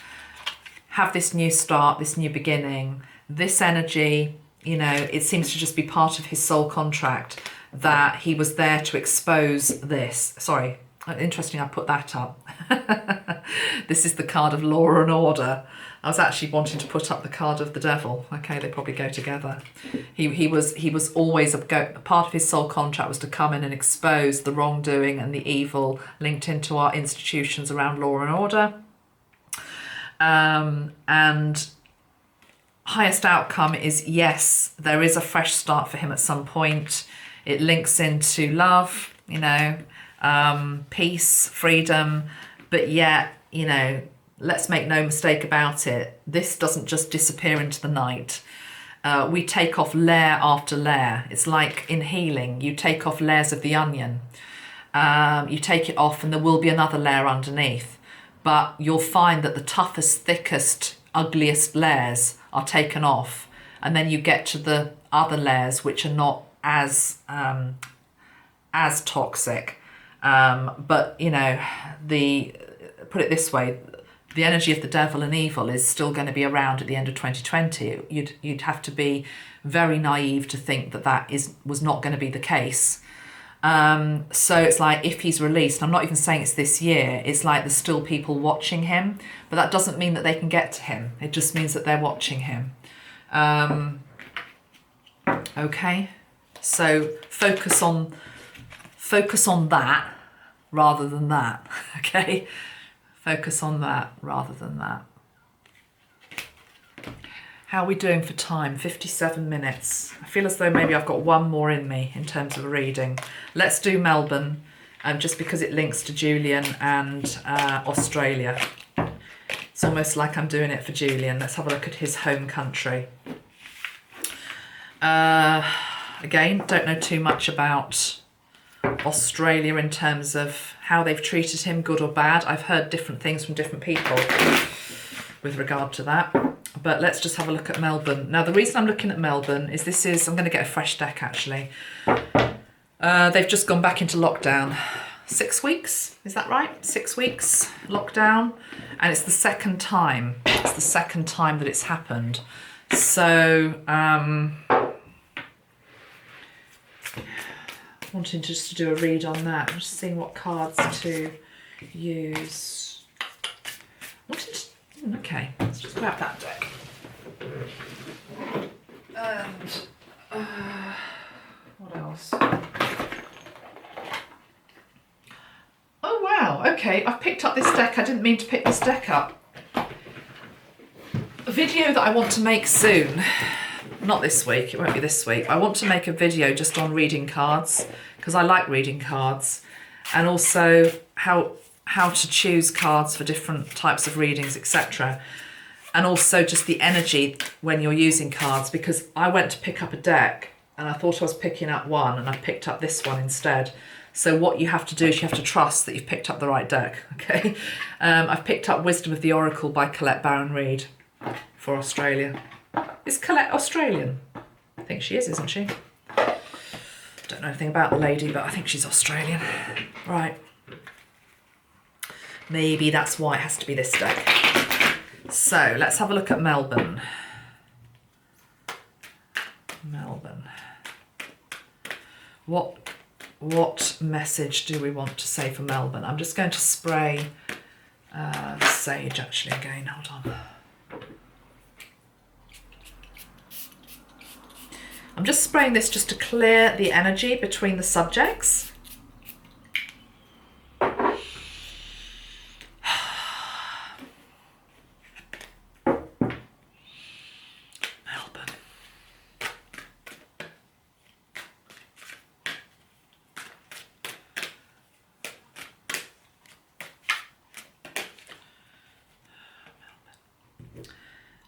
have this new start, this new beginning. This energy, you know, it seems to just be part of his soul contract that he was there to expose this. Sorry, interesting I put that up. This is the card of law and order. I was actually wanting to put up the card of the Devil. Okay, they probably go together. He was always a part of his soul contract was to come in and expose the wrongdoing and the evil linked into our institutions around law and order. And highest outcome is, yes, there is a fresh start for him at some point. It links into love, you know, peace, freedom, but yet, you know, let's make no mistake about it. This doesn't just disappear into the night. We take off layer after layer. It's like in healing, you take off layers of the onion. You take it off and there will be another layer underneath. But you'll find that the toughest, thickest, ugliest layers are taken off. And then you get to the other layers which are not as toxic. But, you know, put it this way, the energy of the devil and evil is still going to be around at the end of 2020. You'd have to be very naive to think that was not going to be the case. So it's like if he's released, I'm not even saying it's this year, it's like there's still people watching him, but that doesn't mean that they can get to him. It just means that they're watching him. Okay, so focus on that rather than that. Okay, focus on that rather than that. How are we doing for time? 57 minutes. I feel as though maybe I've got one more in me in terms of a reading. Let's do Melbourne, just because it links to Julian and Australia. It's almost like I'm doing it for Julian. Let's have a look at his home country. Again, don't know too much about Australia in terms of how they've treated him, good or bad. I've heard different things from different people with regard to that. But let's just have a look at Melbourne. Now, the reason I'm looking at Melbourne is I'm going to get a fresh deck, actually. They've just gone back into lockdown. 6 weeks, is that right? 6 weeks lockdown. And it's the second time. It's the second time that it's happened. So, wanting just to do a read on that. I'm just seeing what cards to use. Okay, let's just grab that deck. And what else? Oh wow, okay, I've picked up this deck. I didn't mean to pick this deck up. A video that I want to make soon. Not this week, it won't be this week. I want to make a video just on reading cards because I like reading cards, and also how to choose cards for different types of readings, etc. And also just the energy when you're using cards, because I went to pick up a deck and I thought I was picking up one and I picked up this one instead. So what you have to do is you have to trust that you've picked up the right deck, okay? I've picked up Wisdom of the Oracle by Colette Baron-Reid for Australia. Is Colette Australian? I think she is, isn't she? Don't know anything about the lady, but I think she's Australian. Right. Maybe that's why it has to be this deck. So let's have a look at Melbourne. Melbourne. What message do we want to say for Melbourne? I'm just going to spray sage actually again. Hold on. I'm just spraying this just to clear the energy between the subjects.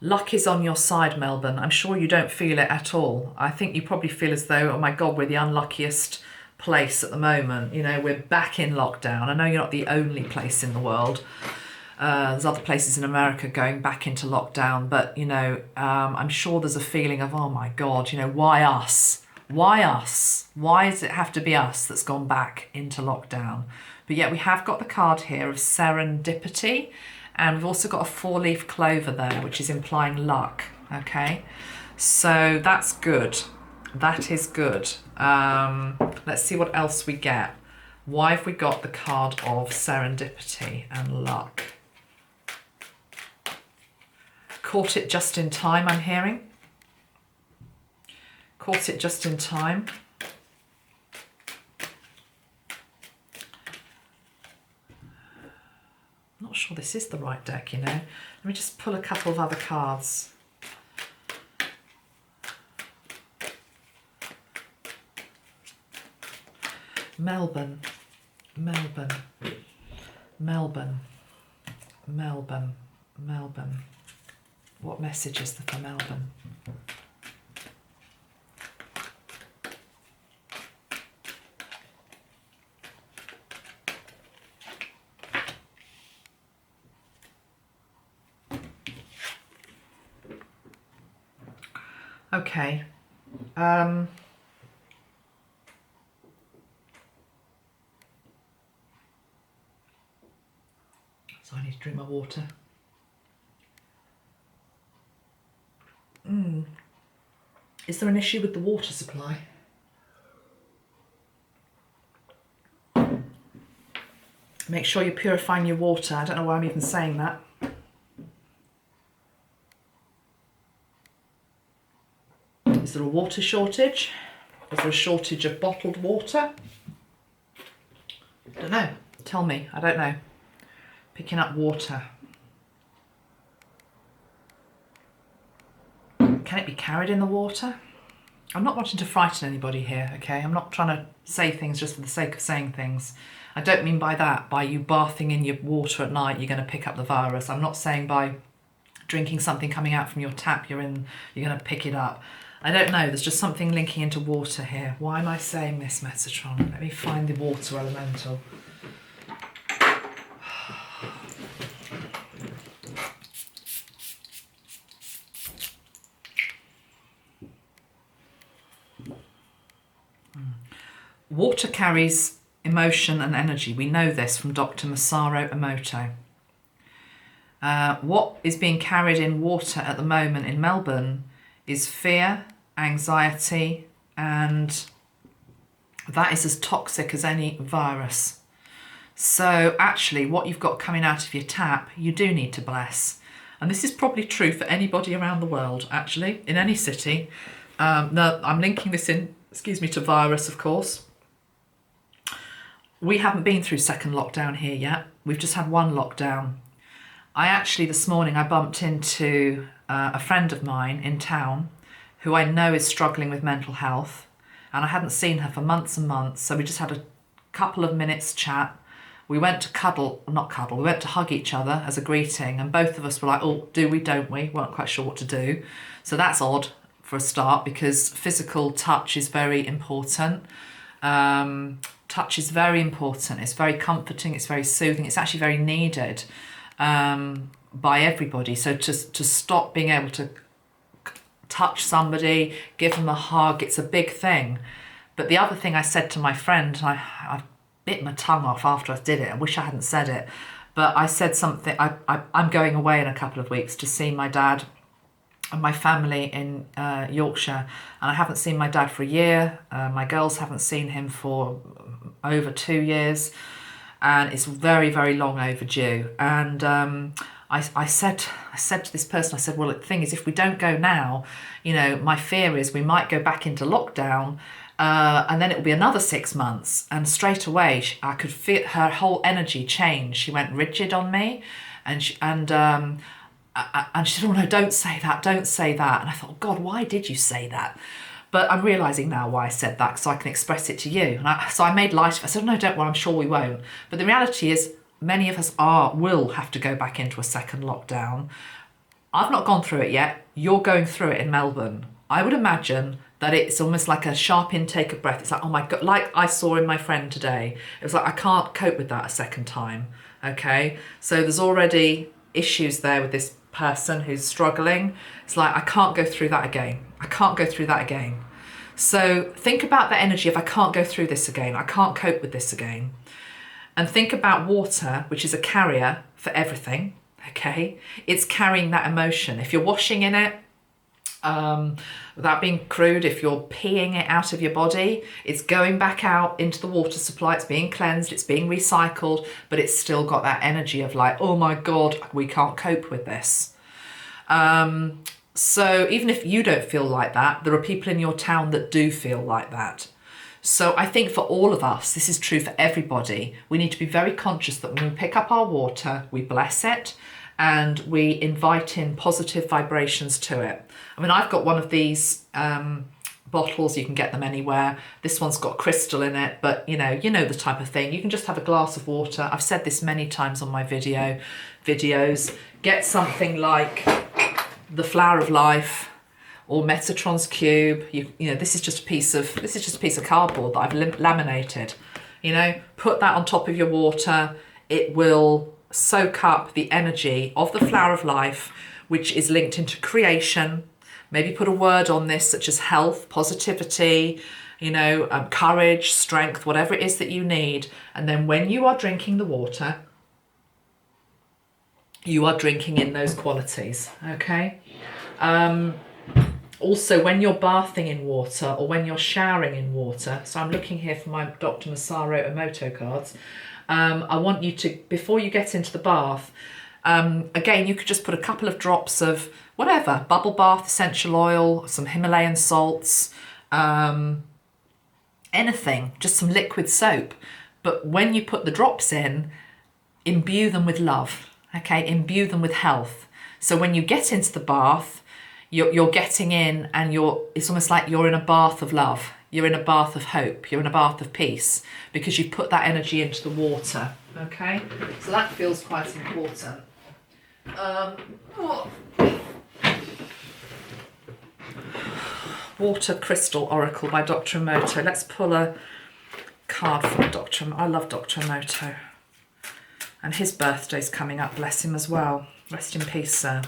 Luck is on your side, Melbourne. I'm sure you don't feel it at all. I think you probably feel as though, oh my God, we're the unluckiest place at the moment. You know, we're back in lockdown. I know you're not the only place in the world. There's other places in America going back into lockdown, but, you know, I'm sure there's a feeling of, oh my God, you know, why us? Why us? Why does it have to be us that's gone back into lockdown? But yet we have got the card here of serendipity, and we've also got a 4-leaf clover there, which is implying luck, okay? So that's good. That is good. Let's see what else we get. Why have we got the card of serendipity and luck? Caught it just in time, I'm hearing. Caught it just in time. I'm not sure this is the right deck, you know. Let me just pull a couple of other cards. Melbourne, Melbourne, Melbourne, Melbourne, Melbourne. What message is there for Melbourne? Okay. So I need to drink my water. Is there an issue with the water supply? Make sure you're purifying your water. I don't know why I'm even saying that. Is there a water shortage? Is there a shortage of bottled water? I don't know. Tell me. I don't know. Picking up water. Can it be carried in the water? I'm not wanting to frighten anybody here, okay? I'm not trying to say things just for the sake of saying things. I don't mean by that, by you bathing in your water at night, you're going to pick up the virus. I'm not saying by drinking something coming out from your tap, you're going to pick it up. I don't know, there's just something linking into water here. Why am I saying this, Metatron? Let me find the water elemental. Water carries emotion and energy. We know this from Dr. Masaru Emoto. What is being carried in water at the moment in Melbourne is fear, anxiety, and that is as toxic as any virus. So actually what you've got coming out of your tap, you do need to bless. And this is probably true for anybody around the world, actually, in any city. No, I'm linking this in, to virus, of course. We haven't been through second lockdown here yet. We've just had one lockdown. This morning, I bumped into a friend of mine in town who I know is struggling with mental health, and I hadn't seen her for months and months, so we just had a couple of minutes chat. We went to we went to hug each other as a greeting, and both of us were like, oh, do we, don't we? Weren't quite sure what to do. So that's odd for a start, because physical touch is very important. Touch is very important. It's very comforting. It's very soothing. It's actually very needed by everybody. So to stop being able to touch somebody, give them a hug, it's a big thing. But the other thing I said to my friend, and I bit my tongue off after I did it. I wish I hadn't said it. But I said something. I'm going away in a couple of weeks to see my dad and my family in Yorkshire, and I haven't seen my dad for a year. My girls haven't seen him for over 2 years, and it's very, very long overdue. And I said to this person, I said, well, the thing is, if we don't go now, you know, my fear is we might go back into lockdown, and then it will be another 6 months. And straight away, I could feel her whole energy change. She went rigid on me, and she said, oh no, don't say that. And I thought, God, why did you say that? But I'm realising now why I said that, so I can express it to you. And so I made light of it. I said, no, don't worry, I'm sure we won't. But the reality is, many of us will have to go back into a second lockdown. I've not gone through it yet. You're going through it in Melbourne. I would imagine that it's almost like a sharp intake of breath. It's like, oh my God, like I saw in my friend today. It was like, I can't cope with that a second time. Okay. So there's already issues there with this person who's struggling. It's like, I can't go through that again. I can't go through that again. So think about the energy of, I can't go through this again. I can't cope with this again. And think about water, which is a carrier for everything. Okay. It's carrying that emotion. If you're washing in it, without being crude, if you're peeing it out of your body, it's going back out into the water supply, it's being cleansed, it's being recycled, but it's still got that energy of like, oh my God, we can't cope with this. So even if you don't feel like that, there are people in your town that do feel like that. So I think for all of us, this is true for everybody, we need to be very conscious that when we pick up our water, we bless it and we invite in positive vibrations to it. I mean, I've got one of these bottles, you can get them anywhere. This one's got crystal in it, but you know the type of thing. You can just have a glass of water. I've said this many times on my videos. Get something like the Flower of Life or Metatron's cube. You know, this is just a piece of cardboard that I've laminated. You know, put that on top of your water. It will soak up the energy of the Flower of Life, which is linked into creation. Maybe put a word on this, such as health, positivity, courage, strength, whatever it is that you need. And then when you are drinking the water, you are drinking in those qualities, okay? Also, when you're bathing in water or when you're showering in water, so I'm looking here for my Dr. Masaru Emoto cards, I want you to, before you get into the bath, again, you could just put a couple of drops of whatever, bubble bath, essential oil, some Himalayan salts, anything, just some liquid soap. But when you put the drops in, imbue them with love, okay? Imbue them with health. So when you get into the bath, you're getting in and it's almost like you're in a bath of love. You're in a bath of hope. You're in a bath of peace because you put that energy into the water, okay? So that feels quite important. Water Crystal Oracle by Dr. Emoto. Let's pull a card from Dr. I love Dr. Emoto. And his birthday's coming up, bless him as well. Rest in peace, sir.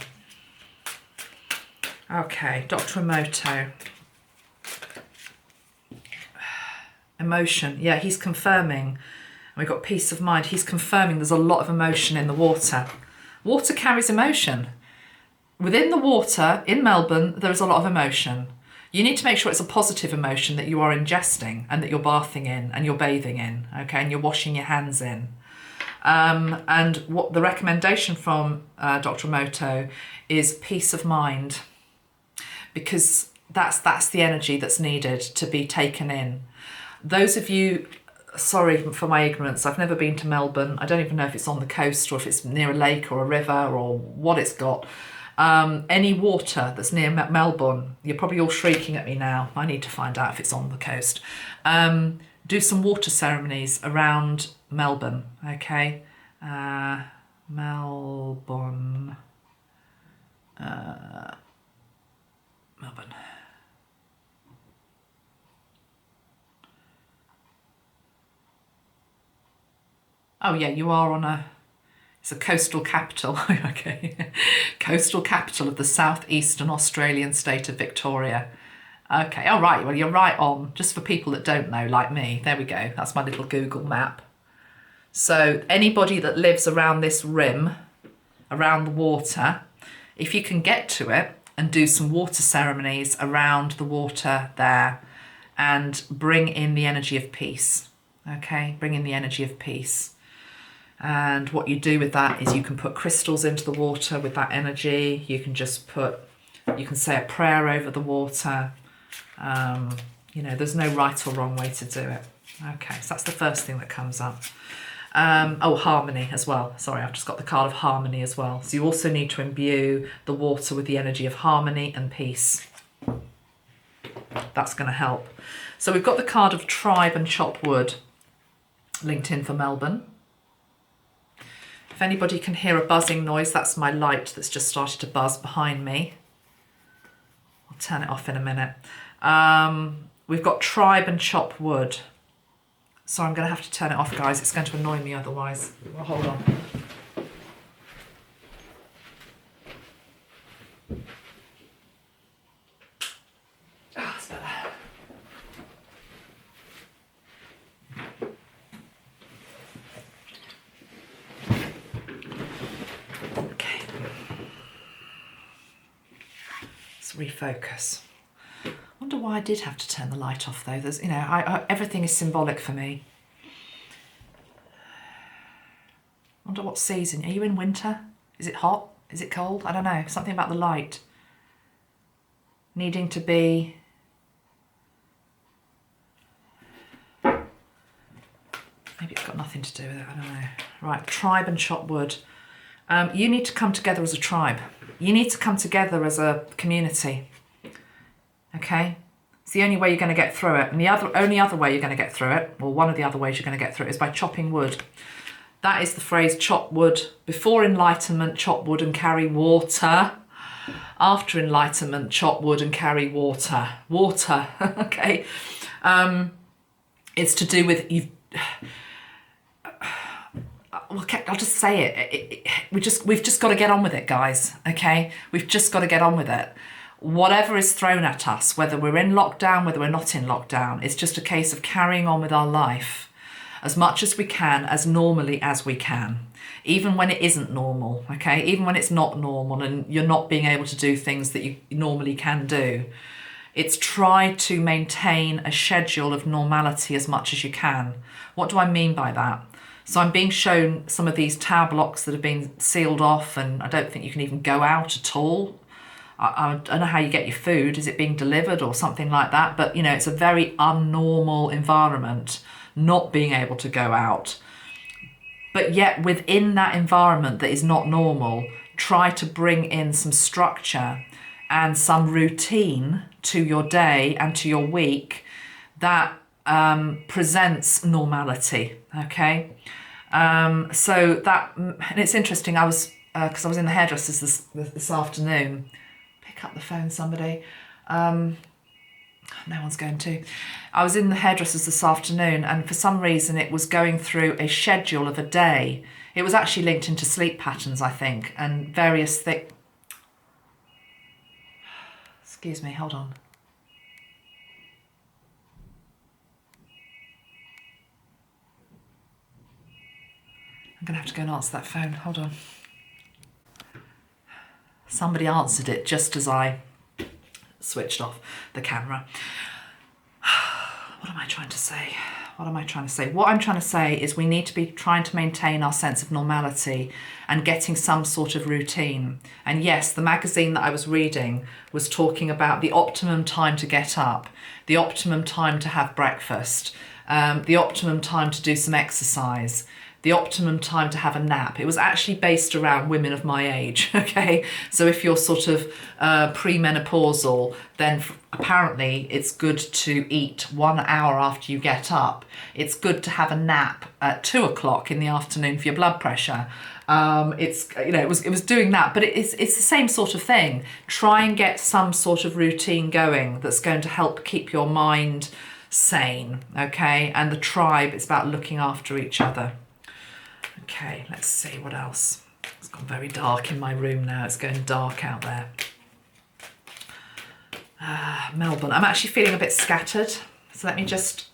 Okay, Dr. Emoto. Emotion. Yeah, he's confirming. We've got peace of mind. He's confirming there's a lot of emotion in the water. Water carries emotion. Within the water, in Melbourne, there is a lot of emotion. You need to make sure it's a positive emotion that you are ingesting and that you're bathing in and you're bathing in, okay, and you're washing your hands in. And what the recommendation from Dr. Emoto is peace of mind, because that's the energy that's needed to be taken in. Those of you, sorry for my ignorance, I've never been to Melbourne. I don't even know if it's on the coast or if it's near a lake or a river or what it's got. Any water that's near Melbourne, you're probably all shrieking at me now. I need to find out if it's on the coast. Do some water ceremonies around Melbourne, okay? Melbourne. Oh yeah, you are on it's a coastal capital, okay. Coastal capital of the southeastern Australian state of Victoria. Okay, all right, well, you're right on, just for people that don't know, like me. There we go, that's my little Google map. So anybody that lives around this rim, around the water, if you can get to it and do some water ceremonies around the water there and bring in the energy of peace, okay? Bring in the energy of peace. And what you do with that is you can put crystals into the water with that energy. You can just you can say a prayer over the water. There's no right or wrong way to do it. Okay, so that's the first thing that comes up. Harmony as well. Sorry, I've just got the card of harmony as well. So you also need to imbue the water with the energy of harmony and peace. That's going to help. So we've got the card of tribe and chop wood linked in for Melbourne. If anybody can hear a buzzing noise, that's my light that's just started to buzz behind me. I'll turn it off in a minute. We've got tribe and chop wood. So I'm going to have to turn it off, guys. It's going to annoy me otherwise. Well, hold on. Oh, it's better. Okay. Let's refocus. I wonder why I did have to turn the light off though. There's, you know, everything is symbolic for me. I wonder what season. Are you in winter? Is it hot? Is it cold? I don't know. Something about the light needing to be... Maybe it's got nothing to do with it. I don't know. Right, tribe and chop wood. You need to come together as a tribe. You need to come together as a community. Okay? It's the only way you're going to get through it. And the only other way you're going to get through it, or one of the other ways you're going to get through it, is by chopping wood. That is the phrase chop wood. Before enlightenment, chop wood and carry water. After enlightenment, chop wood and carry water. Water, okay? It's to do with... Okay, I'll just say it. We've just got to get on with it, guys, okay? We've just got to get on with it. Whatever is thrown at us, whether we're in lockdown, whether we're not in lockdown, it's just a case of carrying on with our life as much as we can, as normally as we can, even when it isn't normal, okay? Even when it's not normal and you're not being able to do things that you normally can do. It's try to maintain a schedule of normality as much as you can. What do I mean by that? So I'm being shown some of these tower blocks that have been sealed off, and I don't think you can even go out at all. I don't know how you get your food. Is it being delivered or something like that? But, you know, it's a very unnormal environment, not being able to go out. But yet within that environment that is not normal, try to bring in some structure and some routine to your day and to your week that presents normality, okay? So that, and it's interesting, I was, because I was in the hairdressers this afternoon. Pick up the phone, somebody. No one's going to. I was in the hairdressers this afternoon, and for some reason it was going through a schedule of a day. It was actually linked into sleep patterns, I think, and various things. Excuse me, hold on. I'm going to have to go and answer that phone. Hold on. Somebody answered it just as I switched off the camera. What am I trying to say? What am I trying to say? What I'm trying to say is we need to be trying to maintain our sense of normality and getting some sort of routine. And yes, the magazine that I was reading was talking about the optimum time to get up, the optimum time to have breakfast, the optimum time to do some exercise, the optimum time to have a nap. It was actually based around women of my age, okay? So if you're sort of premenopausal, then apparently it's good to eat 1 hour after you get up. It's good to have a nap at 2 o'clock in the afternoon for your blood pressure. It's, you know, it was doing that, but it's the same sort of thing. Try and get some sort of routine going that's going to help keep your mind sane, okay? And the tribe is about looking after each other. Okay, let's see what else. It's gone very dark in my room now. It's going dark out there. Melbourne. I'm actually feeling a bit scattered. So let me just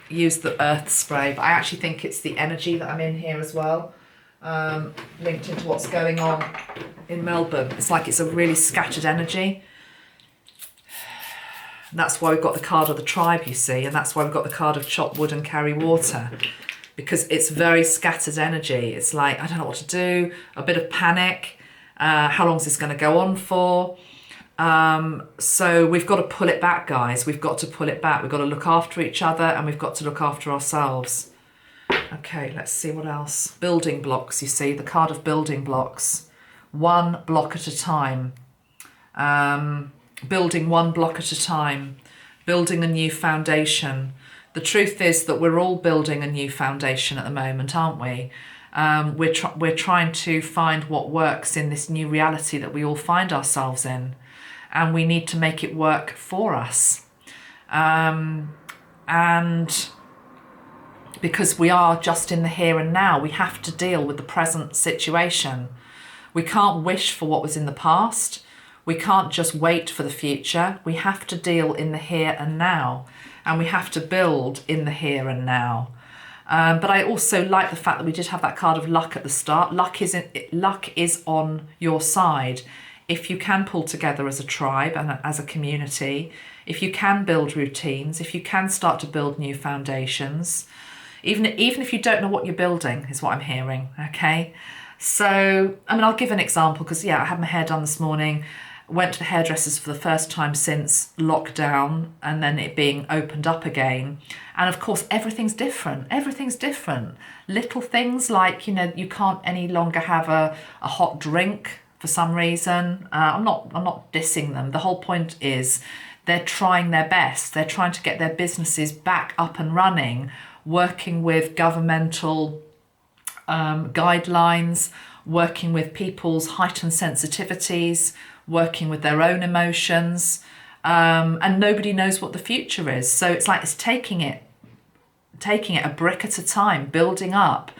use the earth spray. But I actually think it's the energy that I'm in here as well. Linked into what's going on in Melbourne. It's like it's a really scattered energy. And that's why we've got the card of the tribe, you see. And that's why we've got the card of chop wood and carry water. Because it's very scattered energy. It's like, I don't know what to do, a bit of panic. How long is this going to go on for? So we've got to pull it back, guys. We've got to pull it back. We've got to look after each other, and we've got to look after ourselves. Okay, let's see what else. Building blocks, you see, the card of building blocks. One block at a time. Building one block at a time. Building a new foundation. The truth is that we're all building a new foundation at the moment, aren't we? We're trying to find what works in this new reality that we all find ourselves in, and we need to make it work for us. And because we are just in the here and now, we have to deal with the present situation. We can't wish for what was in the past. We can't just wait for the future. We have to deal in the here and now, and we have to build in the here and now. But I also like the fact that we did have that card of luck at the start. Luck is on your side. If you can pull together as a tribe and as a community, if you can build routines, if you can start to build new foundations, even if you don't know what you're building, is what I'm hearing, okay? So, I mean, I'll give an example because, yeah, I had my hair done this morning, went to the hairdressers for the first time since lockdown and then it being opened up again. And of course, everything's different. Everything's different. Little things like, you know, you can't any longer have a hot drink for some reason. I'm not dissing them. The whole point is they're trying their best. They're trying to get their businesses back up and running, working with governmental guidelines, working with people's heightened sensitivities, working with their own emotions, and nobody knows what the future is. So it's like it's taking it a brick at a time, building up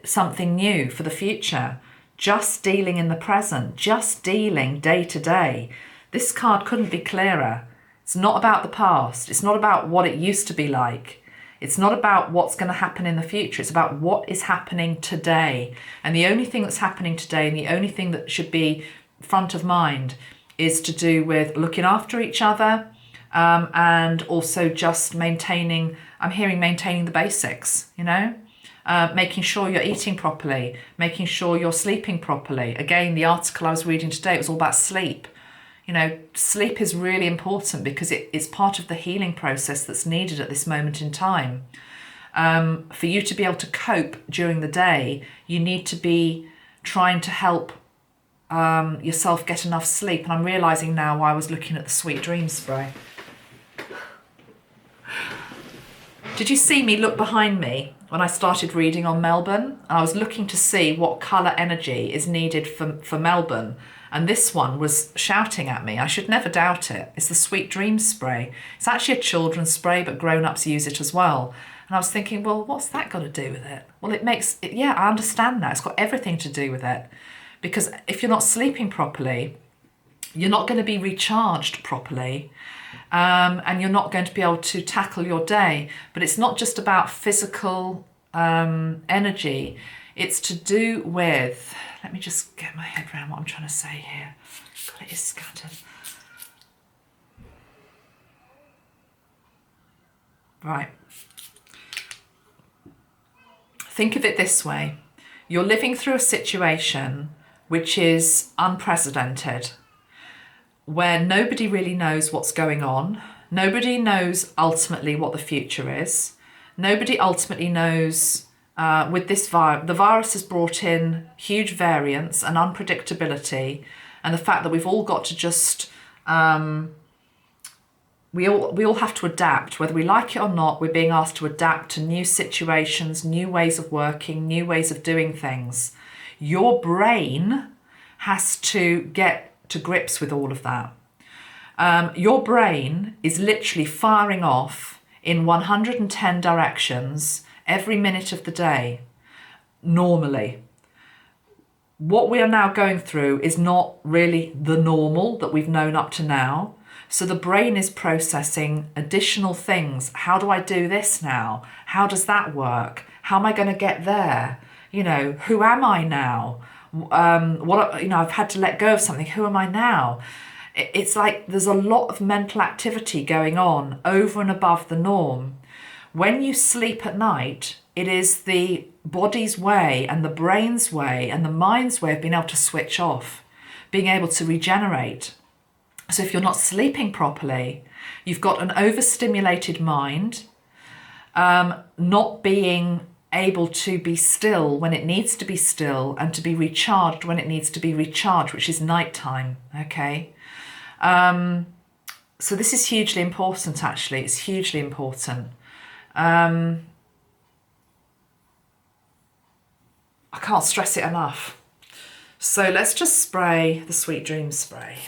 something new for the future, just dealing in the present, just dealing day to day. This card couldn't be clearer. It's not about the past. It's not about what it used to be like. It's not about what's going to happen in the future. It's about what is happening today. And the only thing that's happening today, and the only thing that should be front of mind, is to do with looking after each other, and also just maintaining the basics, you know, making sure you're eating properly, making sure you're sleeping properly. Again, the article I was reading today, it was all about sleep. You know, sleep is really important because it's part of the healing process that's needed at this moment in time. For you to be able to cope during the day, you need to be trying to help yourself get enough sleep. And I'm realising now why I was looking at the Sweet Dreams spray. Did you see me look behind me when I started reading on Melbourne? I was looking to see what colour energy is needed for Melbourne. And this one was shouting at me. I should never doubt it. It's the Sweet Dreams spray. It's actually a children's spray, but grown-ups use it as well. And I was thinking, well, what's that got to do with it? Well, yeah, I understand that. It's got everything to do with it. Because if you're not sleeping properly, you're not going to be recharged properly, and you're not going to be able to tackle your day. But it's not just about physical energy. It's to do with, let me just get my head around what I'm trying to say here. God, it is scattered. Right. Think of it this way. You're living through a situation which is unprecedented, where nobody really knows what's going on. Nobody knows ultimately what the future is. Nobody ultimately knows. With this the virus has brought in huge variance and unpredictability, and the fact that we've all got to just we all have to adapt, whether we like it or not. We're being asked to adapt to new situations, new ways of working, new ways of doing things. Your brain has to get to grips with all of that. Your brain is literally firing off in 110 directions every minute of the day, normally. What we are now going through is not really the normal that we've known up to now. So the brain is processing additional things. How do I do this now? How does that work? How am I going to get there? You know, who am I now? I've had to let go of something. Who am I now? It's like there's a lot of mental activity going on over and above the norm. When you sleep at night, it is the body's way and the brain's way and the mind's way of being able to switch off, being able to regenerate. So if you're not sleeping properly, you've got an overstimulated mind, not being able to be still when it needs to be still and to be recharged when it needs to be recharged, which is nighttime, okay? So this is hugely important, actually. It's hugely important. I can't stress it enough. So let's just spray the Sweet Dreams spray.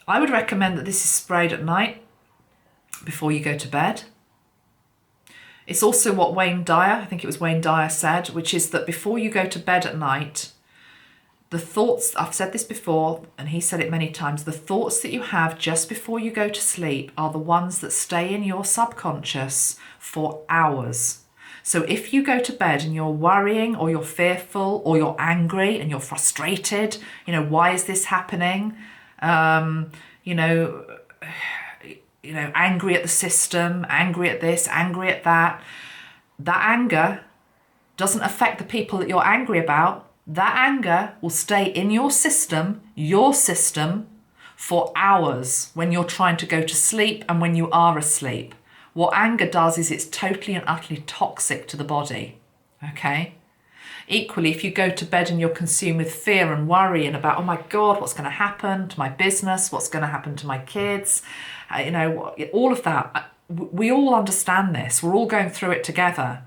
I would recommend that this is sprayed at night before you go to bed. It's also what Wayne Dyer, I think it was Wayne Dyer, said, which is that before you go to bed at night, the thoughts, I've said this before, and he said it many times, the thoughts that you have just before you go to sleep are the ones that stay in your subconscious for hours. So if you go to bed and you're worrying or you're fearful or you're angry and you're frustrated, you know, why is this happening? Angry at the system, angry at this, angry at that. That anger doesn't affect the people that you're angry about. That anger will stay in your system, for hours when you're trying to go to sleep and when you are asleep. What anger does is it's totally and utterly toxic to the body, okay? Equally, if you go to bed and you're consumed with fear and worry and about, oh my God, what's going to happen to my business? What's going to happen to my kids? All of that. We all understand this. We're all going through it together.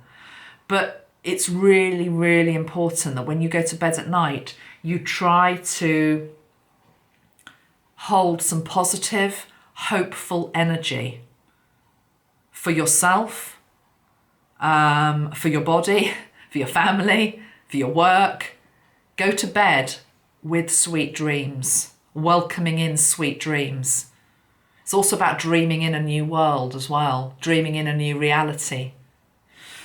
But it's really, really important that when you go to bed at night, you try to hold some positive, hopeful energy for yourself, for your body, for your family, for your work. Go to bed with sweet dreams, welcoming in sweet dreams. It's also about dreaming in a new world as well, dreaming in a new reality.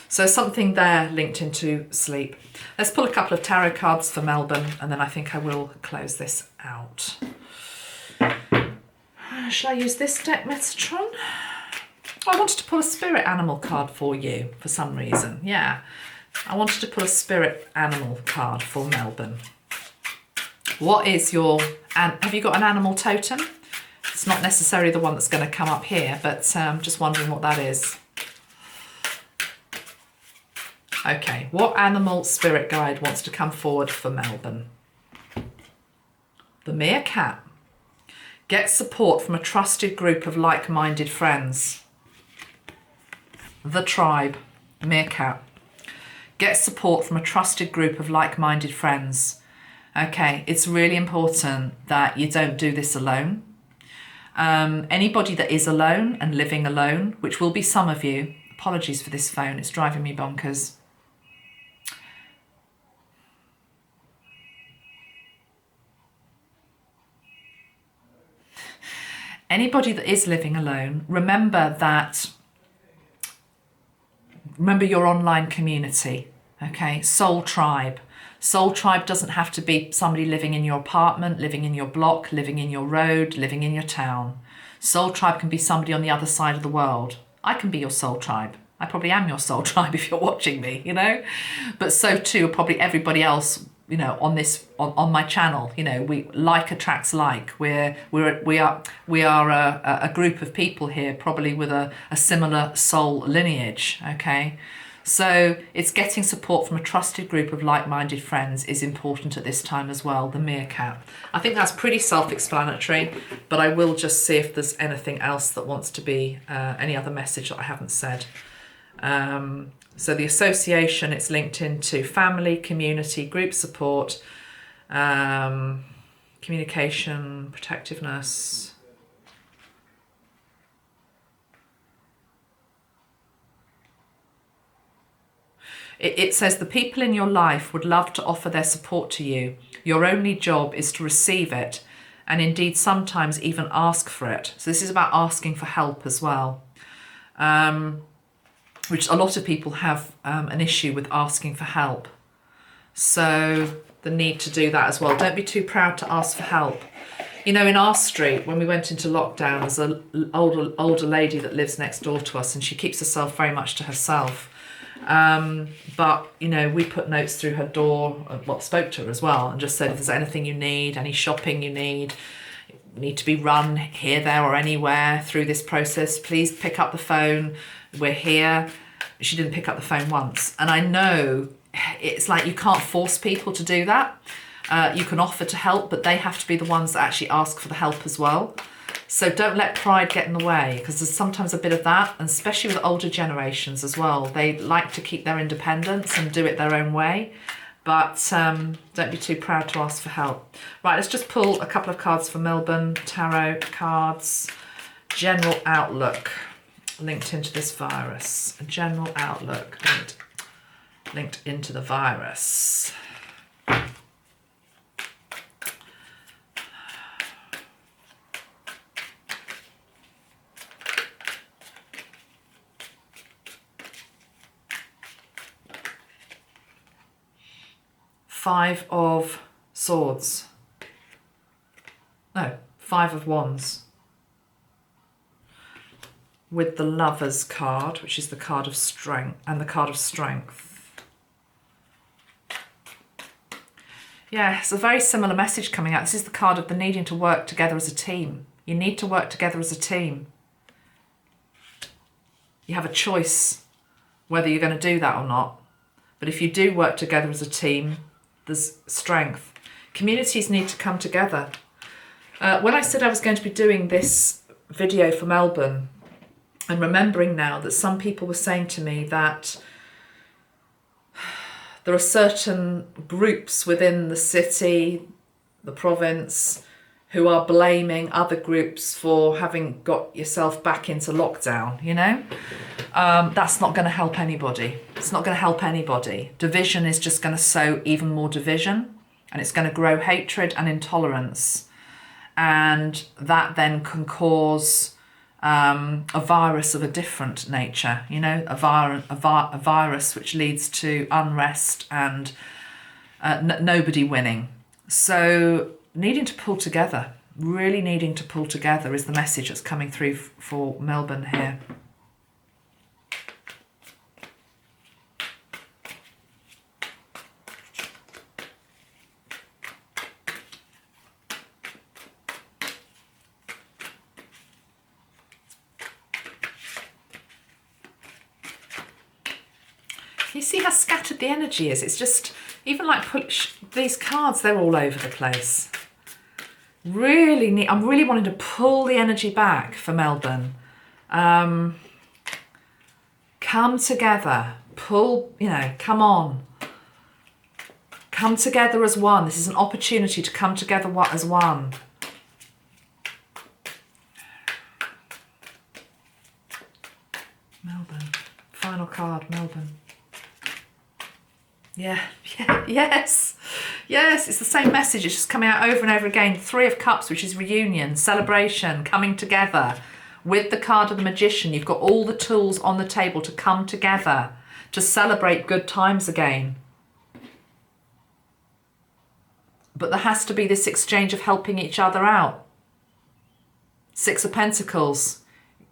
So something there linked into sleep. Let's pull a couple of tarot cards for Melbourne, and then I think I will close this out. Shall I use this deck, Metatron? I wanted to pull a spirit animal card for you for some reason. Yeah, I wanted to pull a spirit animal card for Melbourne. What is your, have you got an animal totem? It's not necessarily the one that's going to come up here, but just wondering what that is. Okay, what animal spirit guide wants to come forward for Melbourne? The meerkat. Get support from a trusted group of like-minded friends. The tribe. Meerkat. Get support from a trusted group of like-minded friends. Okay, it's really important that you don't do this alone. Anybody that is alone and living alone, which will be some of you, apologies for this phone, it's driving me bonkers. Anybody that is living alone, remember your online community, okay? Soul tribe. Soul tribe doesn't have to be somebody living in your apartment, living in your block, living in your road, living in your town. Soul tribe can be somebody on the other side of the world. I can be your soul tribe. I probably am your soul tribe if you're watching me, you know? But so too are probably everybody else, you know, on my channel. You know, we like attracts like. We are a group of people here, probably with a similar soul lineage, okay? So it's getting support from a trusted group of like-minded friends is important at this time as well, the meerkat. I think that's pretty self-explanatory, but I will just see if there's anything else that wants to be, any other message that I haven't said. So the association, it's linked into family, community, group support, communication, protectiveness. It says the people in your life would love to offer their support to you. Your only job is to receive it, and indeed sometimes even ask for it. So this is about asking for help as well, which a lot of people have an issue with asking for help. So the need to do that as well. Don't be too proud to ask for help. You know, in our street, when we went into lockdown, there's an older lady that lives next door to us, and she keeps herself very much to herself. But, you know, we put notes through her door, spoke to her as well, and just said, if there's anything you need, any shopping you need to be run here, there or anywhere through this process, please pick up the phone. We're here. She didn't pick up the phone once. And I know it's like you can't force people to do that. You can offer to help, but they have to be the ones that actually ask for the help as well. So don't let pride get in the way, because there's sometimes a bit of that, and especially with older generations as well. They like to keep their independence and do it their own way, but don't be too proud to ask for help. Right, let's just pull a couple of cards for Melbourne Tarot cards. General outlook linked into this virus. A general outlook linked into the virus. Five of Swords. No, Five of Wands. With the Lovers card, which is the card of strength, and the card of strength. Yeah, it's a very similar message coming out. This is the card of the needing to work together as a team. You need to work together as a team. You have a choice whether you're going to do that or not. But if you do work together as a team, there's strength. Communities need to come together. When I said I was going to be doing this video for Melbourne, I'm remembering now that some people were saying to me that there are certain groups within the city, the province, who are blaming other groups for having got yourself back into lockdown, you know? That's not going to help anybody. It's not going to help anybody. Division is just going to sow even more division, and it's going to grow hatred and intolerance. And that then can cause a virus of a different nature, you know, a virus which leads to unrest and nobody winning. So needing to pull together, really needing to pull together is the message that's coming through for Melbourne here. You see how scattered the energy is? It's just, even like these cards, they're all over the place. Really neat. I'm really wanting to pull the energy back for Melbourne. Come together. Pull, you know, come on. Come together as one. This is an opportunity to come together as one. Melbourne. Final card, Melbourne. Yeah, yes, it's the same message. It's just coming out over and over again. Three of Cups, which is reunion, celebration, coming together. With the card of the Magician, you've got all the tools on the table to come together, to celebrate good times again. But there has to be this exchange of helping each other out. Six of Pentacles,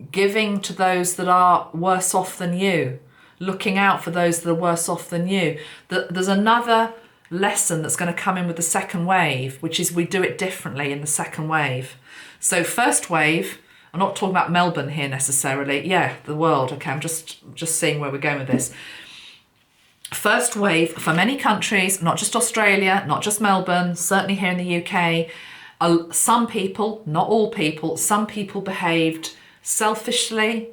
giving to those that are worse off than you. Looking out for those that are worse off than you. There's another lesson that's going to come in with the second wave, which is we do it differently in the second wave. So first wave, I'm not talking about Melbourne here necessarily. Yeah, the world. Okay, I'm just seeing where we're going with this. First wave for many countries, not just Australia, not just Melbourne, certainly here in the UK. Some people, not all people, some people behaved selfishly,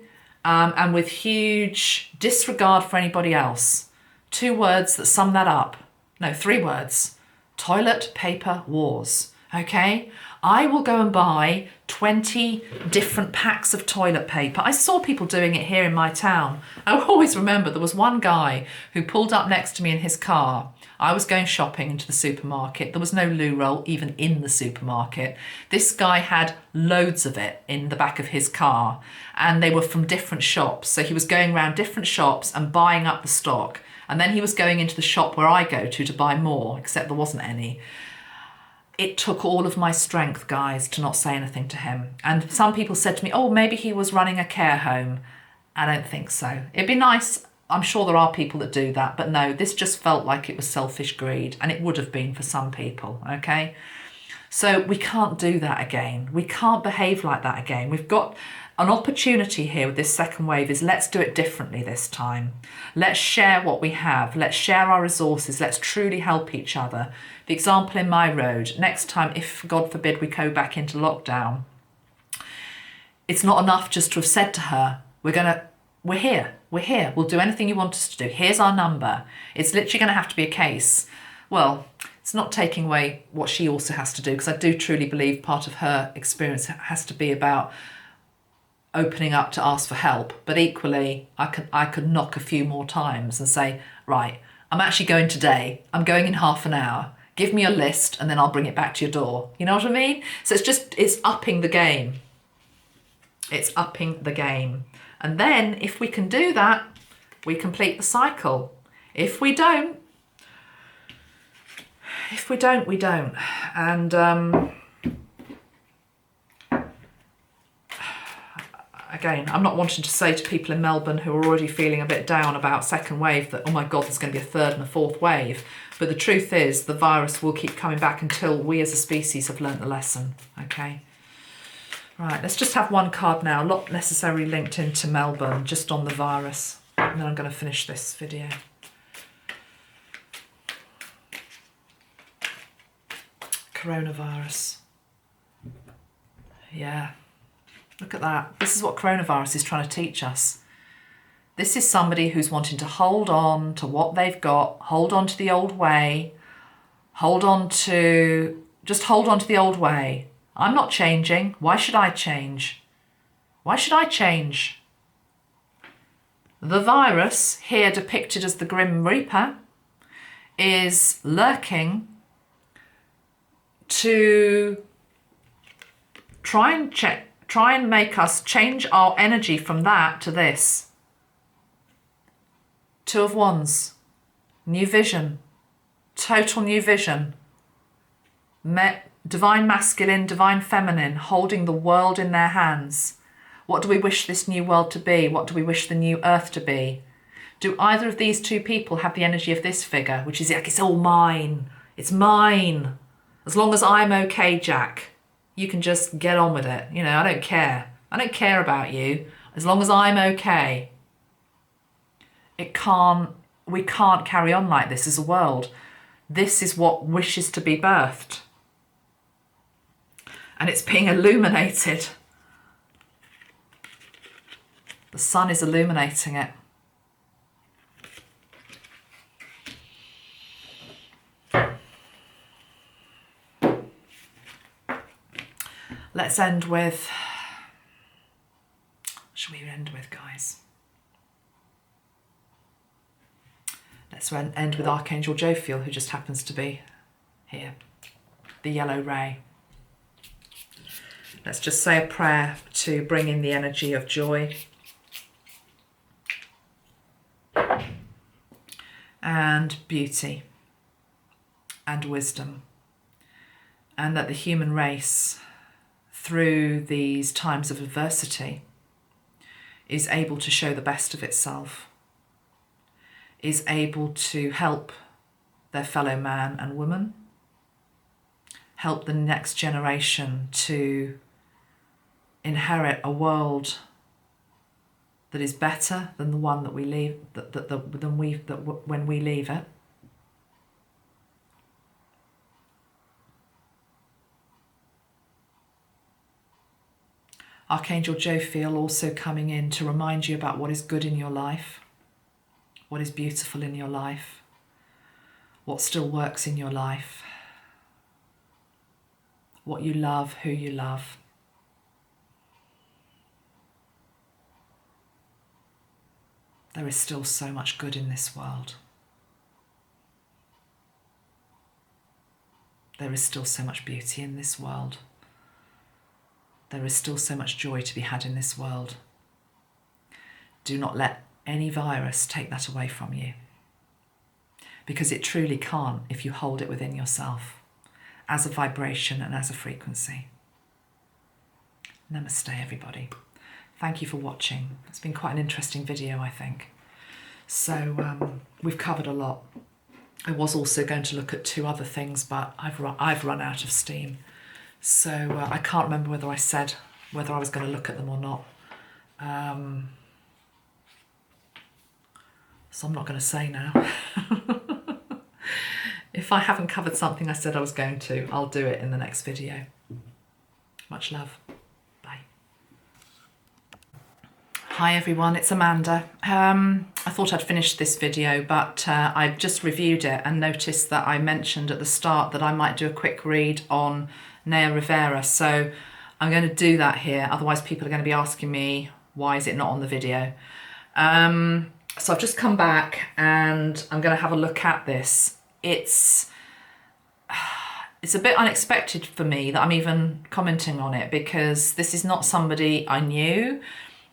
and with huge disregard for anybody else. Two words that sum that up. No, three words. Toilet paper wars. Okay? I will go and buy 20 different packs of toilet paper. I saw people doing it here in my town. I always remember there was one guy who pulled up next to me in his car. I was going shopping into the supermarket. There was no loo roll even in the supermarket. This guy had loads of it in the back of his car, and they were from different shops. So he was going around different shops and buying up the stock. And then he was going into the shop where I go to buy more, except there wasn't any. It took all of my strength, guys, to not say anything to him. And some people said to me, oh, maybe he was running a care home. I don't think so. It'd be nice. I'm sure there are people that do that, but no, this just felt like it was selfish greed, and it would have been for some people, okay? So we can't do that again. We can't behave like that again. We've got an opportunity here with this second wave is let's do it differently this time. Let's share what we have. Let's share our resources. Let's truly help each other. The example in my road, next time, if God forbid we go back into lockdown, it's not enough just to have said to her, we're here, we'll do anything you want us to do, here's our number. It's literally going to have to be a case. Well, it's not taking away what she also has to do, because I do truly believe part of her experience has to be about opening up to ask for help. But equally, I could knock a few more times and say, right, I'm actually going today, I'm going in half an hour, give me a list and then I'll bring it back to your door. You know what I mean? So it's upping the game. It's upping the game. And then if we can do that, we complete the cycle. If we don't, we don't. And again, I'm not wanting to say to people in Melbourne who are already feeling a bit down about second wave that, oh my God, there's going to be a third and a fourth wave. But the truth is the virus will keep coming back until we as a species have learnt the lesson, okay? Right, let's just have one card now, not necessarily linked into Melbourne, just on the virus. And then I'm going to finish this video. Coronavirus. Yeah, look at that. This is what coronavirus is trying to teach us. This is somebody who's wanting to hold on to what they've got, hold on to the old way, just hold on to the old way. I'm not changing. Why should I change? Why should I change? The virus, here depicted as the Grim Reaper, is lurking to try and make us change our energy from that to this. Two of Wands, new vision, total new vision. Divine masculine, divine feminine, holding the world in their hands. What do we wish this new world to be? What do we wish the new earth to be? Do either of these two people have the energy of this figure, which is like, it's all mine, it's mine. As long as I'm okay, Jack, you can just get on with it. You know, I don't care. I don't care about you. As long as I'm okay. We can't carry on like this as a world. This is what wishes to be birthed. And it's being illuminated. The sun is illuminating it. Let's end with, shall we end with, guys? Let's end with Archangel Jophiel, who just happens to be here, the yellow ray. Let's just say a prayer to bring in the energy of joy and beauty and wisdom, and that the human race, through these times of adversity, is able to show the best of itself, is able to help their fellow man and woman, help the next generation to inherit a world that is better than the one that we leave, when we leave it. Archangel Jophiel also coming in to remind you about what is good in your life, what is beautiful in your life, what still works in your life, what you love, who you love. There is still so much good in this world. There is still so much beauty in this world. There is still so much joy to be had in this world. Do not let any virus take that away from you, because it truly can't if you hold it within yourself as a vibration and as a frequency. Namaste, everybody. Thank you for watching. It's been quite an interesting video, I think. So we've covered a lot. I was also going to look at two other things, but I've run out of steam. So I can't remember whether I said whether I was going to look at them or not. So I'm not going to say now. If I haven't covered something I said I was going to, I'll do it in the next video. Much love. Bye. Hi everyone, it's Amanda. I thought I'd finished this video, but I've just reviewed it and noticed that I mentioned at the start that I might do a quick read on Naya Rivera. So I'm going to do that here, otherwise people are going to be asking me, why is it not on the video? So I've just come back and I'm going to have a look at this. It's a bit unexpected for me that I'm even commenting on it, because this is not somebody I knew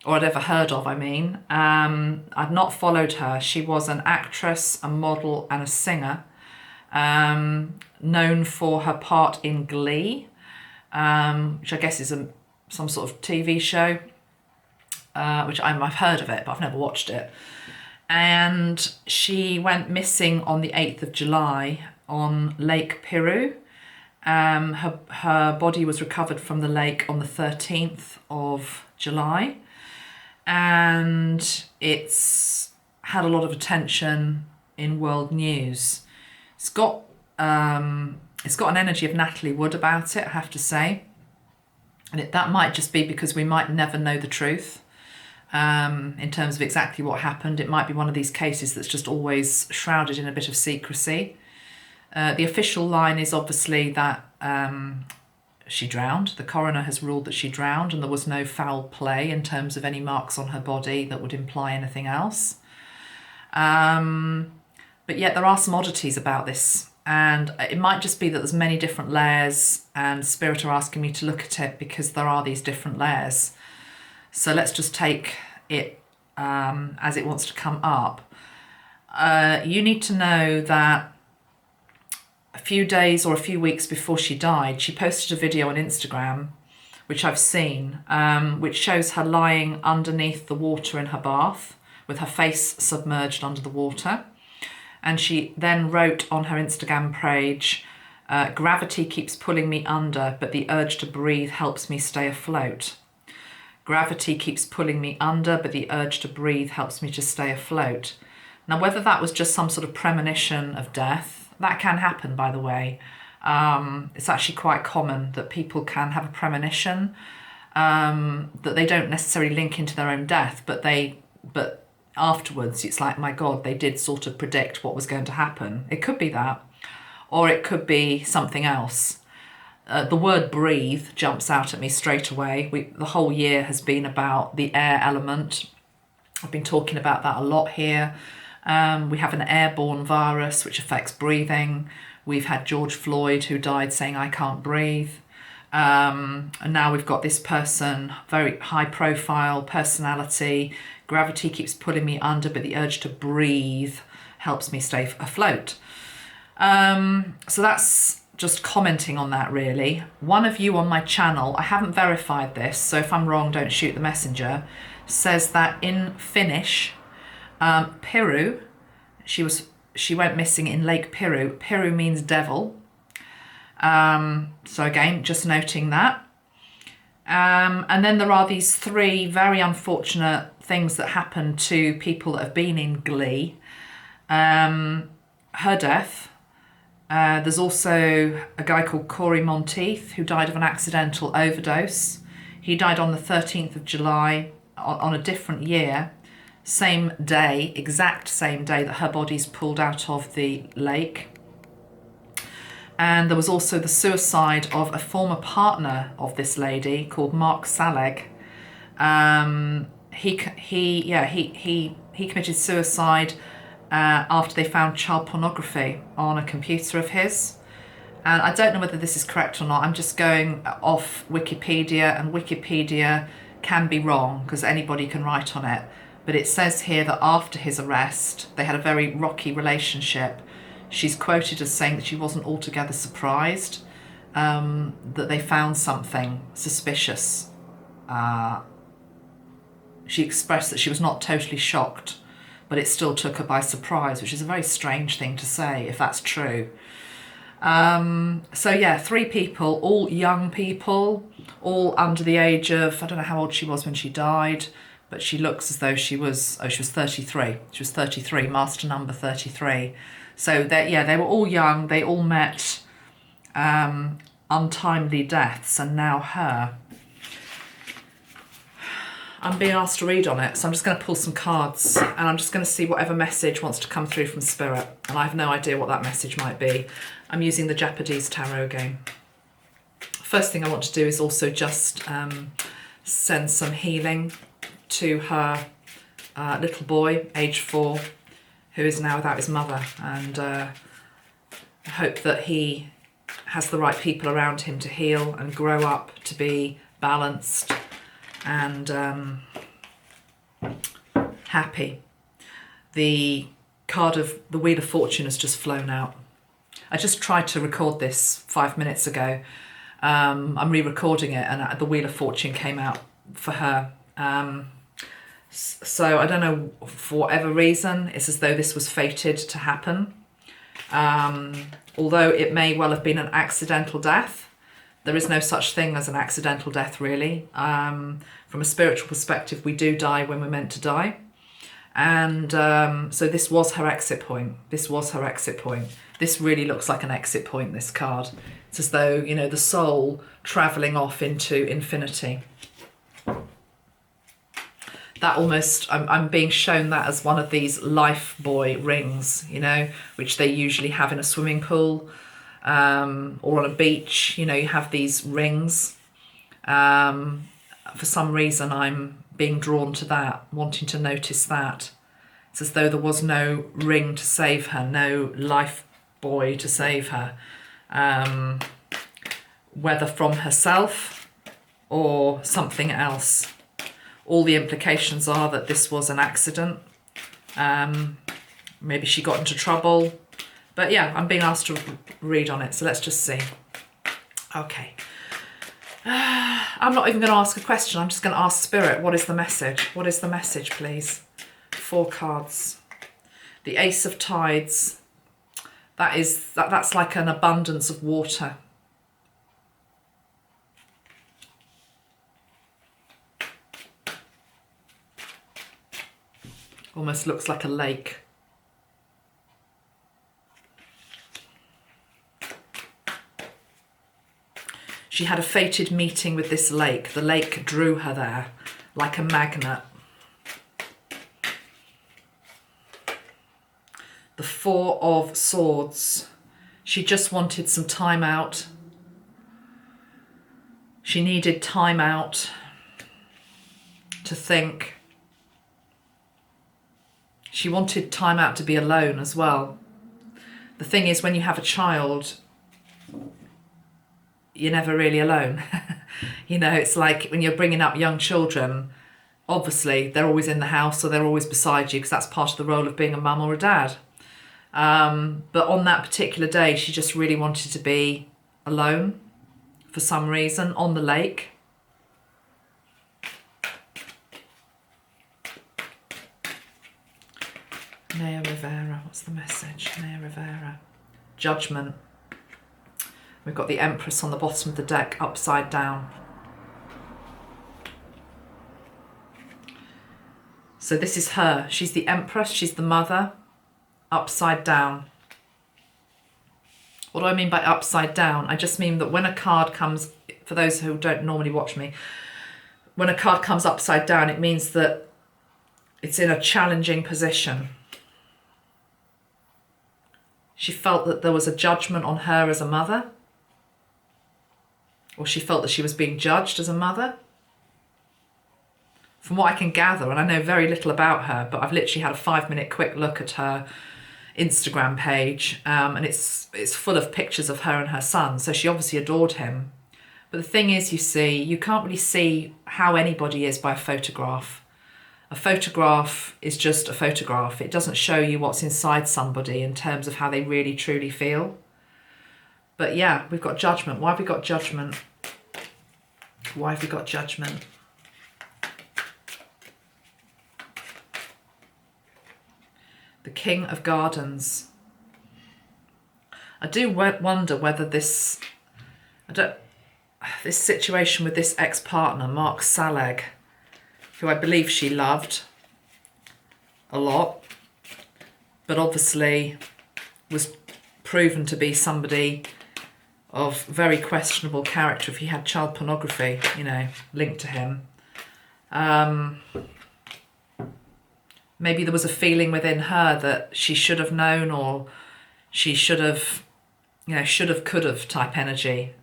or I'd ever heard of, I'd not followed her. She was an actress, a model and a singer, known for her part in Glee, which I guess is some sort of TV show, which I've heard of it, but I've never watched it. And she went missing on the 8th of July on Lake Piru. Her body was recovered from the lake on the 13th of July. And it's had a lot of attention in world news. It's got an energy of Natalie Wood about it, I have to say. And that might just be because we might never know the truth in terms of exactly what happened. It might be one of these cases that's just always shrouded in a bit of secrecy. The official line is obviously that she drowned. The coroner has ruled that she drowned and there was no foul play in terms of any marks on her body that would imply anything else. But yet there are some oddities about this, and it might just be that there's many different layers, and Spirit are asking me to look at it because there are these different layers. So let's just take it as it wants to come up. You need to know that a few days or a few weeks before she died, she posted a video on Instagram, which I've seen, which shows her lying underneath the water in her bath with her face submerged under the water. And she then wrote on her Instagram page, "Gravity keeps pulling me under, but the urge to breathe helps me stay afloat. Gravity keeps pulling me under, but the urge to breathe helps me to stay afloat." Now, whether that was just some sort of premonition of death, that can happen, by the way. It's actually quite common that people can have a premonition that they don't necessarily link into their own death, but afterwards it's like, my God, they did sort of predict what was going to happen. It could be that, or it could be something else. The word breathe jumps out at me straight away. The whole year has been about the air element. I've been talking about that a lot here. We have an airborne virus which affects breathing. We've had George Floyd, who died saying, "I can't breathe." And now we've got this person, very high profile personality. Gravity keeps pulling me under, but the urge to breathe helps me stay afloat. So that's just commenting on that, really. One of you on my channel, I haven't verified this, so if I'm wrong, don't shoot the messenger, says that in Finnish, Piru, she went missing in Lake Piru. Piru means devil. So again, just noting that. And then there are these three very unfortunate things that happen to people that have been in Glee. Her death. There's also a guy called Corey Monteith who died of an accidental overdose. He died on the 13th of July on a different year. Same day, exact same day that her body's pulled out of the lake. And there was also the suicide of a former partner of this lady called Mark Saleg. He committed suicide after they found child pornography on a computer of his. And I don't know whether this is correct or not. I'm just going off Wikipedia, and Wikipedia can be wrong because anybody can write on it. But it says here that after his arrest, they had a very rocky relationship. She's quoted as saying that she wasn't altogether surprised that they found something suspicious. She expressed that she was not totally shocked, but it still took her by surprise, which is a very strange thing to say, if that's true. So yeah, three people, all young people, all under the age of, I don't know how old she was when she died, but she looks as though she was 33. She was 33, master number 33. So they were all young. They all met untimely deaths, and now her. I'm being asked to read on it, so I'm just going to pull some cards and I'm just going to see whatever message wants to come through from Spirit. And I have no idea what that message might be. I'm using the Japanese tarot again. First thing I want to do is also just send some healing to her little boy, age 4, who is now without his mother. And I hope that he has the right people around him to heal and grow up to be balanced and happy. The card of the Wheel of Fortune has just flown out. I just tried to record this 5 minutes ago. I'm re-recording it and the Wheel of Fortune came out for her. So I don't know, for whatever reason, it's as though this was fated to happen. Although it may well have been an accidental death. There is no such thing as an accidental death, really. From a spiritual perspective, we do die when we're meant to die. And so this was her exit point. This was her exit point. This really looks like an exit point, this card. It's as though, you know, the soul travelling off into infinity. That almost, I'm being shown that as one of these life buoy rings, you know, which they usually have in a swimming pool. Or on a beach, you know, you have these rings. For some reason, I'm being drawn to that, wanting to notice that. It's as though there was no ring to save her, no life buoy to save her, whether from herself or something else. All the implications are that this was an accident. Maybe she got into trouble. But yeah, I'm being asked to read on it, so let's just see. Okay. I'm not even going to ask a question. I'm just going to ask Spirit, what is the message? What is the message, please? 4 cards. The Ace of Tides. That's like an abundance of water. Almost looks like a lake. She had a fated meeting with this lake. The lake drew her there like a magnet. The 4 of Swords. She just wanted some time out. She needed time out to think. She wanted time out to be alone as well. The thing is, when you have a child, you're never really alone. You know, it's like when you're bringing up young children, obviously they're always in the house or they're always beside you because that's part of the role of being a mum or a dad. But on that particular day, she just really wanted to be alone for some reason on the lake. Naya Rivera, what's the message? Naya Rivera. Judgment. We've got the Empress on the bottom of the deck, upside down. So this is her. She's the Empress, she's the mother, upside down. What do I mean by upside down? I just mean that when a card comes, for those who don't normally watch me, when a card comes upside down, it means that it's in a challenging position. She felt that there was a judgment on her as a mother. Or she felt that she was being judged as a mother. From what I can gather, and I know very little about her, but I've literally had a 5-minute quick look at her Instagram page, and it's full of pictures of her and her son, so she obviously adored him. But the thing is, you see, you can't really see how anybody is by a photograph. A photograph is just a photograph. It doesn't show you what's inside somebody in terms of how they really truly feel. But yeah, we've got judgment. Why have we got judgment? Why have we got judgment? The King of Gardens. I do wonder whether this situation with this ex-partner, Mark Saleg, who I believe she loved a lot, but obviously was proven to be somebody of very questionable character if he had child pornography, you know, linked to him. Maybe there was a feeling within her that she should have known, or she should have, you know, should have, could have type energy.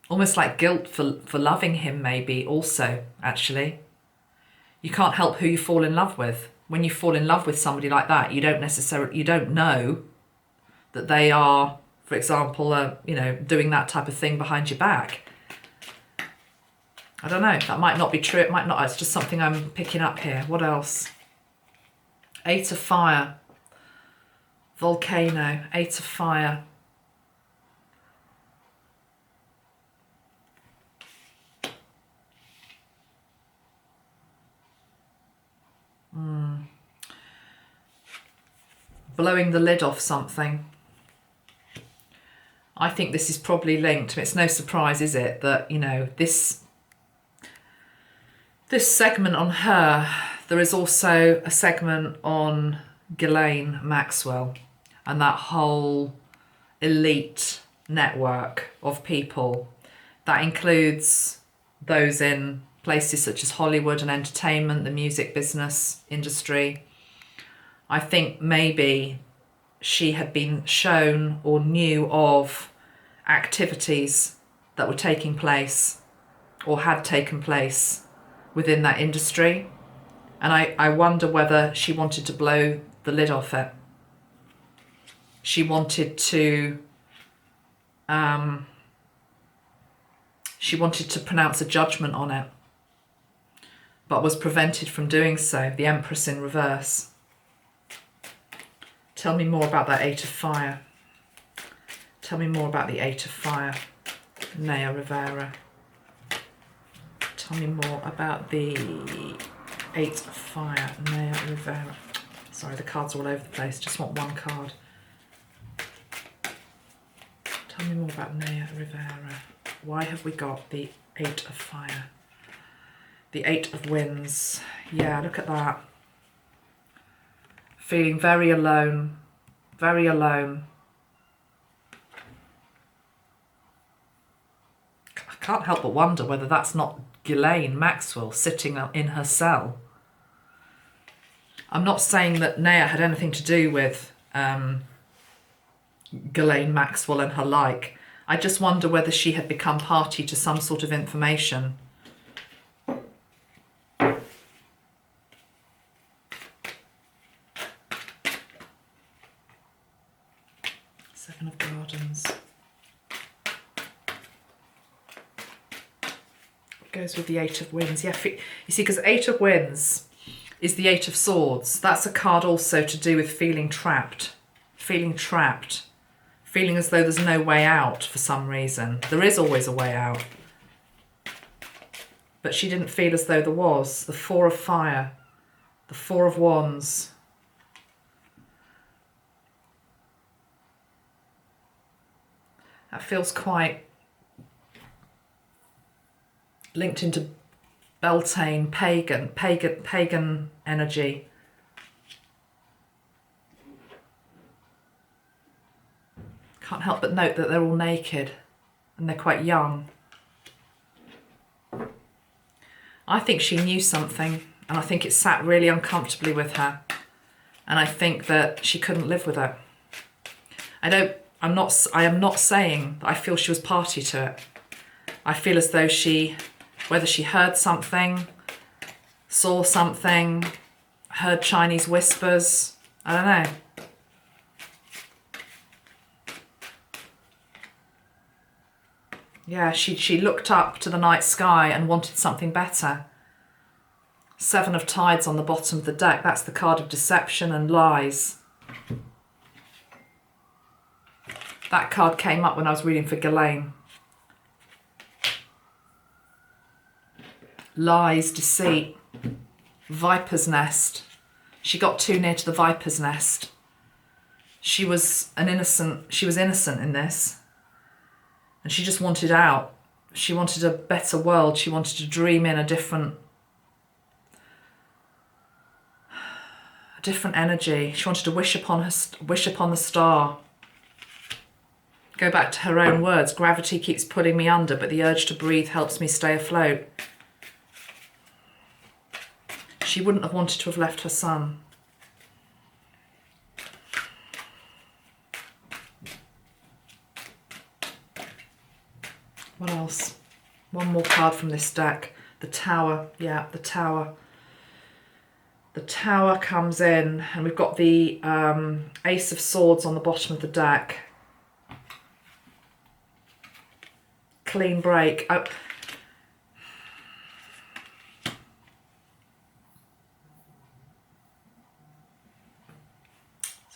Almost like guilt for loving him, maybe also, actually. You can't help who you fall in love with. When you fall in love with somebody like that, you don't know that they are, for example, you know, doing that type of thing behind your back. I don't know, that might not be true, it might not, it's just something I'm picking up here. What else? Eight of Fire. Volcano, Eight of Fire. Blowing the lid off something. I think this is probably linked. It's no surprise, is it, that, you know, this segment on her, there is also a segment on Ghislaine Maxwell and that whole elite network of people. That includes those in places such as Hollywood and entertainment, the music business industry. I think maybe she had been shown or knew of activities that were taking place or had taken place within that industry. And I wonder whether she wanted to blow the lid off it. She wanted to pronounce a judgment on it, but was prevented from doing so. The Empress in reverse. Tell me more about that Eight of Fire. Tell me more about the Eight of Fire. Naya Rivera. Tell me more about the Eight of Fire. Naya Rivera. Sorry, the cards are all over the place. Just want one card. Tell me more about Naya Rivera. Why have we got the Eight of Fire? The Eight of Winds. Yeah, look at that. Feeling very alone. Very alone. I can't help but wonder whether that's not Ghislaine Maxwell sitting in her cell. I'm not saying that Naya had anything to do with Ghislaine Maxwell and her like. I just wonder whether she had become party to some sort of information. Seven of Gardens. It goes with the Eight of Winds. Yeah, you see, because Eight of Winds is the Eight of Swords. That's a card also to do with feeling trapped. Feeling trapped. Feeling as though there's no way out for some reason. There is always a way out. But she didn't feel as though there was. The Four of Fire. The Four of Wands. That feels quite linked into Beltane, pagan energy. Can't help but note that they're all naked and they're quite young. I think she knew something, and I think it sat really uncomfortably with her, and I think that she couldn't live with it. I am not saying that I feel she was party to it. I feel as though whether she heard something, saw something, heard Chinese whispers, I don't know. Yeah, she looked up to the night sky and wanted something better. Seven of Tides on the bottom of the deck. That's the card of deception and lies. That card came up when I was reading for Ghislaine. Lies, deceit, viper's nest. She got too near to the viper's nest. She was innocent in this. And she just wanted out. She wanted a better world. She wanted to dream in a different energy. She wanted to wish upon the star. Go back to her own words. Gravity keeps pulling me under, but the urge to breathe helps me stay afloat. She wouldn't have wanted to have left her son. What else? One more card from this deck. The Tower. Yeah, the Tower. The Tower comes in, and we've got the Ace of Swords on the bottom of the deck. Clean break. Oh.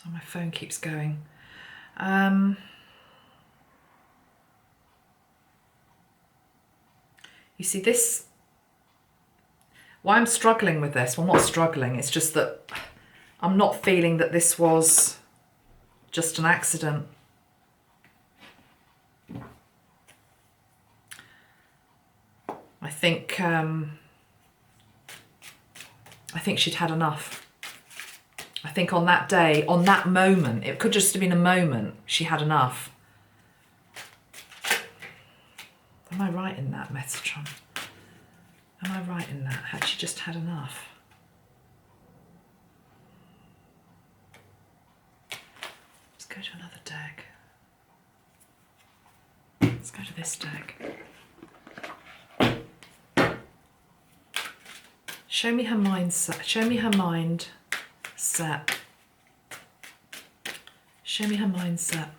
So my phone keeps going. You see this, why I'm struggling with this, well, I'm not struggling, it's just that I'm not feeling that this was just an accident. I think she'd had enough. I think on that day, on that moment, it could just have been a moment, she had enough. Am I right in that, Metatron? Am I right in that? Had she just had enough? Let's go to another deck. Let's go to this deck. Show me her mindset. Show me her mind set. Show me her mindset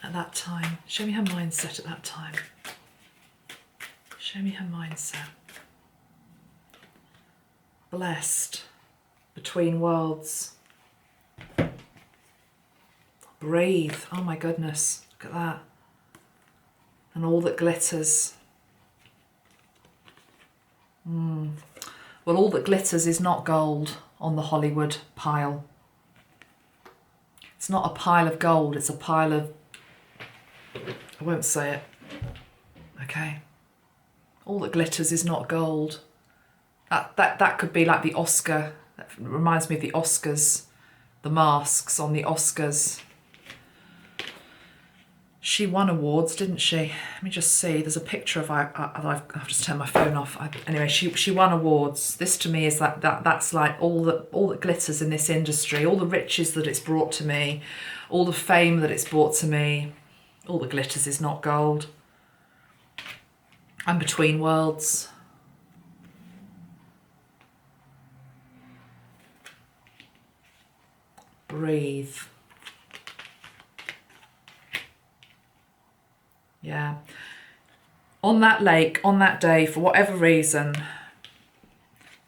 at that time. Show me her mindset at that time. Show me her mindset. Blessed. Between worlds. Breathe. Oh my goodness. Look at that. And all that glitters. Well, all that glitters is not gold on the Hollywood pile. It's not a pile of gold, it's a pile of... I won't say it. Okay. All that glitters is not gold. That could be like the Oscar. That reminds me of the Oscars. The masks on the Oscars. She won awards, didn't she? Let me just see. There's a picture of... I've just turned my phone off. Anyway, she won awards. This to me is that's like all that glitters in this industry, all the riches that it's brought to me, all the fame that it's brought to me. All that glitters is not gold. I'm between worlds. Breathe. Yeah. On that lake, on that day, for whatever reason,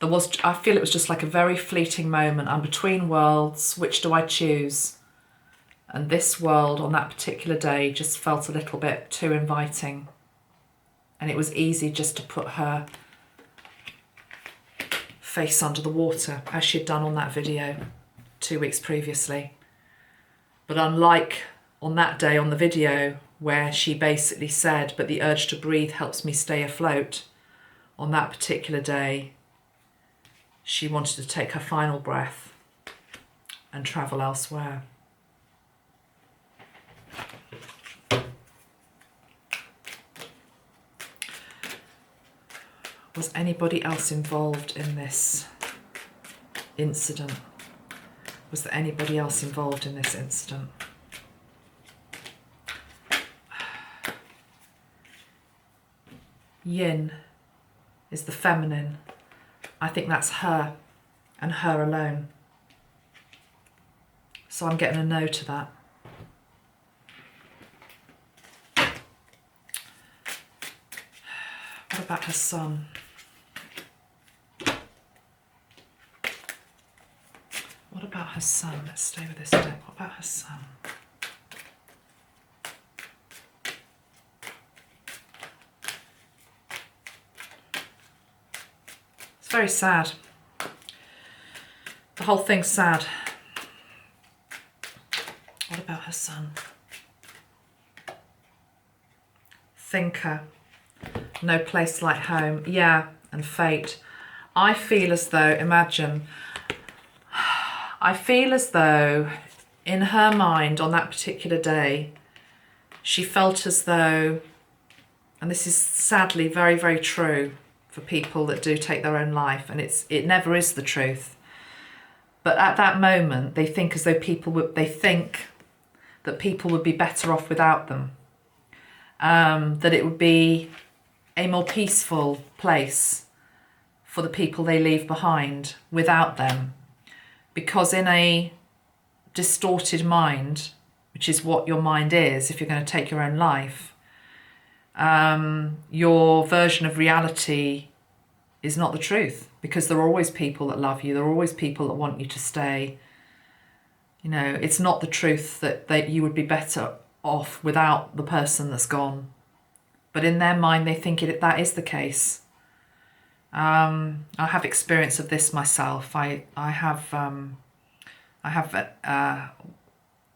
I feel it was just like a very fleeting moment. I'm between worlds. Which do I choose? And this world on that particular day just felt a little bit too inviting. And it was easy just to put her face under the water, as she'd done on that video 2 weeks previously. But unlike on that day on the video, where she basically said, but the urge to breathe helps me stay afloat, on that particular day, she wanted to take her final breath and travel elsewhere. Was anybody else involved in this incident? Was there anybody else involved in this incident? Yin is the feminine. I think that's her and her alone. So I'm getting a no to that. What about her son? What about her son? Let's stay with this deck. What about her son? It's very sad. The whole thing's sad. What about her son? Thinker. No place like home. Yeah, and fate. I feel as though, I feel as though in her mind on that particular day, she felt as though, and this is sadly very, very true for people that do take their own life, and it never is the truth. But at that moment, they think as though they think that people would be better off without them, that it would be a more peaceful place for the people they leave behind without them. Because in a distorted mind, which is what your mind is if you're going to take your own life, your version of reality is not the truth, because there are always people that love you, there are always people that want you to stay. You know, it's not the truth that you would be better off without the person that's gone. But in their mind, they think that is the case. I have experience of this myself. I have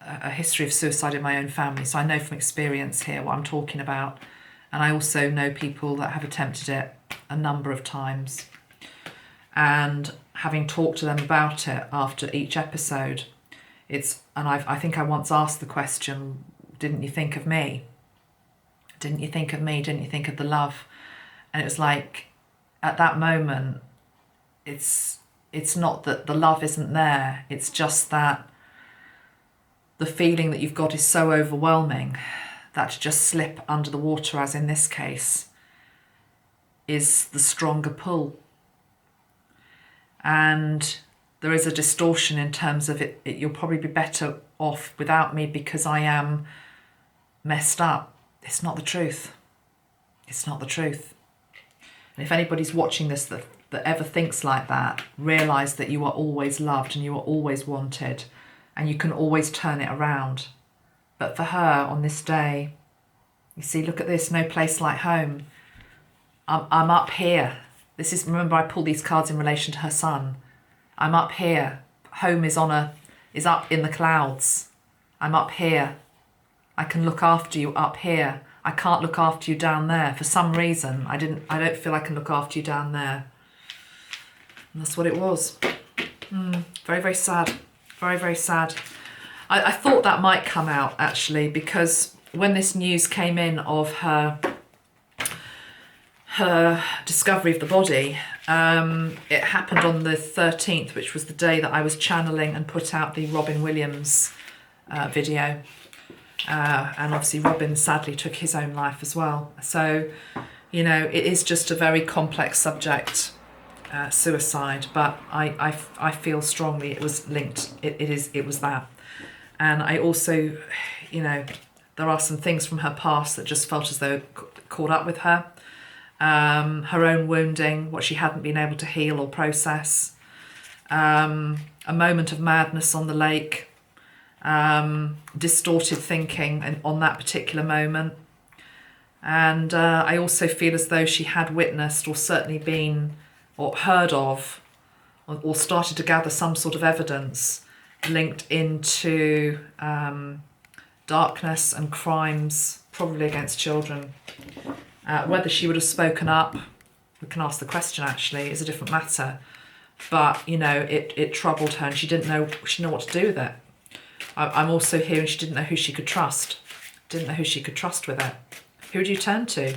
a history of suicide in my own family, so I know from experience here what I'm talking about. And I also know people that have attempted it a number of times. And having talked to them about it after each episode, I think I once asked the question, didn't you think of me? Didn't you think of me? Didn't you think of the love? And it was like, at that moment, it's not that the love isn't there. It's just that the feeling that you've got is so overwhelming that to just slip under the water, as in this case, is the stronger pull. And there is a distortion in terms of it. You'll probably be better off without me because I am messed up. It's not the truth. It's not the truth. And if anybody's watching this that ever thinks like that, realise that you are always loved and you are always wanted, and you can always turn it around. But for her on this day, you see, look at this, no place like home. I'm up here. Remember I pulled these cards in relation to her son. I'm up here. Home is up in the clouds. I'm up here. I can look after you up here. I can't look after you down there. For some reason, I don't feel I can look after you down there. And that's what it was. Very, very sad. Very, very sad. I thought that might come out, actually, because when this news came in of her discovery of the body, it happened on the 13th, which was the day that I was channeling and put out the Robin Williams video. And obviously Robin sadly took his own life as well. So, you know, it is just a very complex subject, suicide, but I feel strongly it was linked. It was that. And I also, you know, there are some things from her past that just felt as though caught up with her. Her own wounding, what she hadn't been able to heal or process. A moment of madness on the lake. Distorted thinking on that particular moment. And I also feel as though she had witnessed or certainly been or heard of or started to gather some sort of evidence linked into darkness and crimes, probably against children. Whether she would have spoken up, we can ask the question actually, is a different matter. But, you know, it troubled her and she didn't know what to do with it. I'm also hearing she didn't know who she could trust. Didn't know who she could trust with it. Who do you turn to?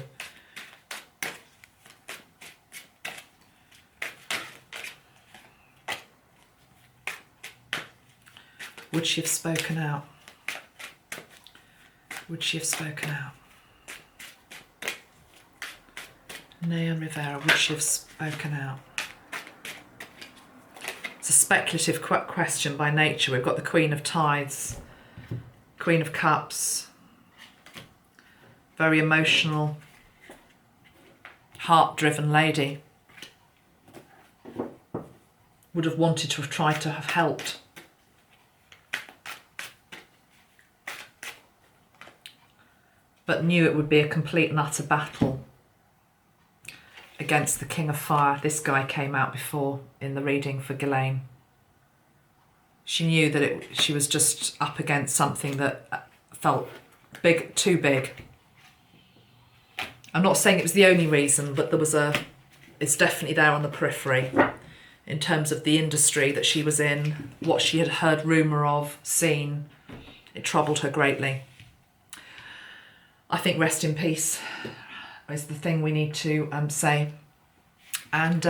Would she have spoken out? Would she have spoken out? Naya Rivera, would she have spoken out? It's a speculative question by nature. We've got the Queen of Tithes, Queen of Cups, very emotional, heart-driven lady. Would have wanted to have tried to have helped. But knew it would be a complete and utter battle against the King of Fire. This guy came out before in the reading for Ghislaine. She knew that she was just up against something that felt big, too big. I'm not saying it was the only reason, but it's definitely there on the periphery in terms of the industry that she was in, what she had heard rumour of, seen. It troubled her greatly. I think rest in peace is the thing we need to say. And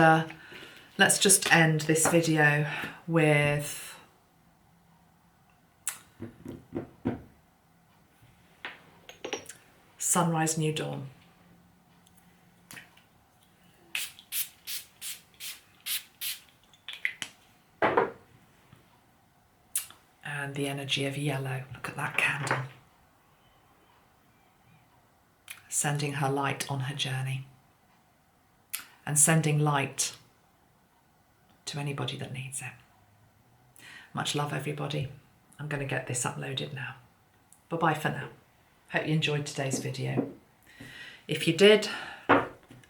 let's just end this video with sunrise, new dawn. And the energy of yellow. Look at that candle. Sending her light on her journey. And sending light to anybody that needs it. Much love, everybody. I'm going to get this uploaded now. Bye-bye for now. Hope you enjoyed today's video. If you did,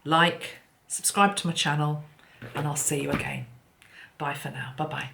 like, subscribe to my channel, and I'll see you again. Bye for now. Bye-bye.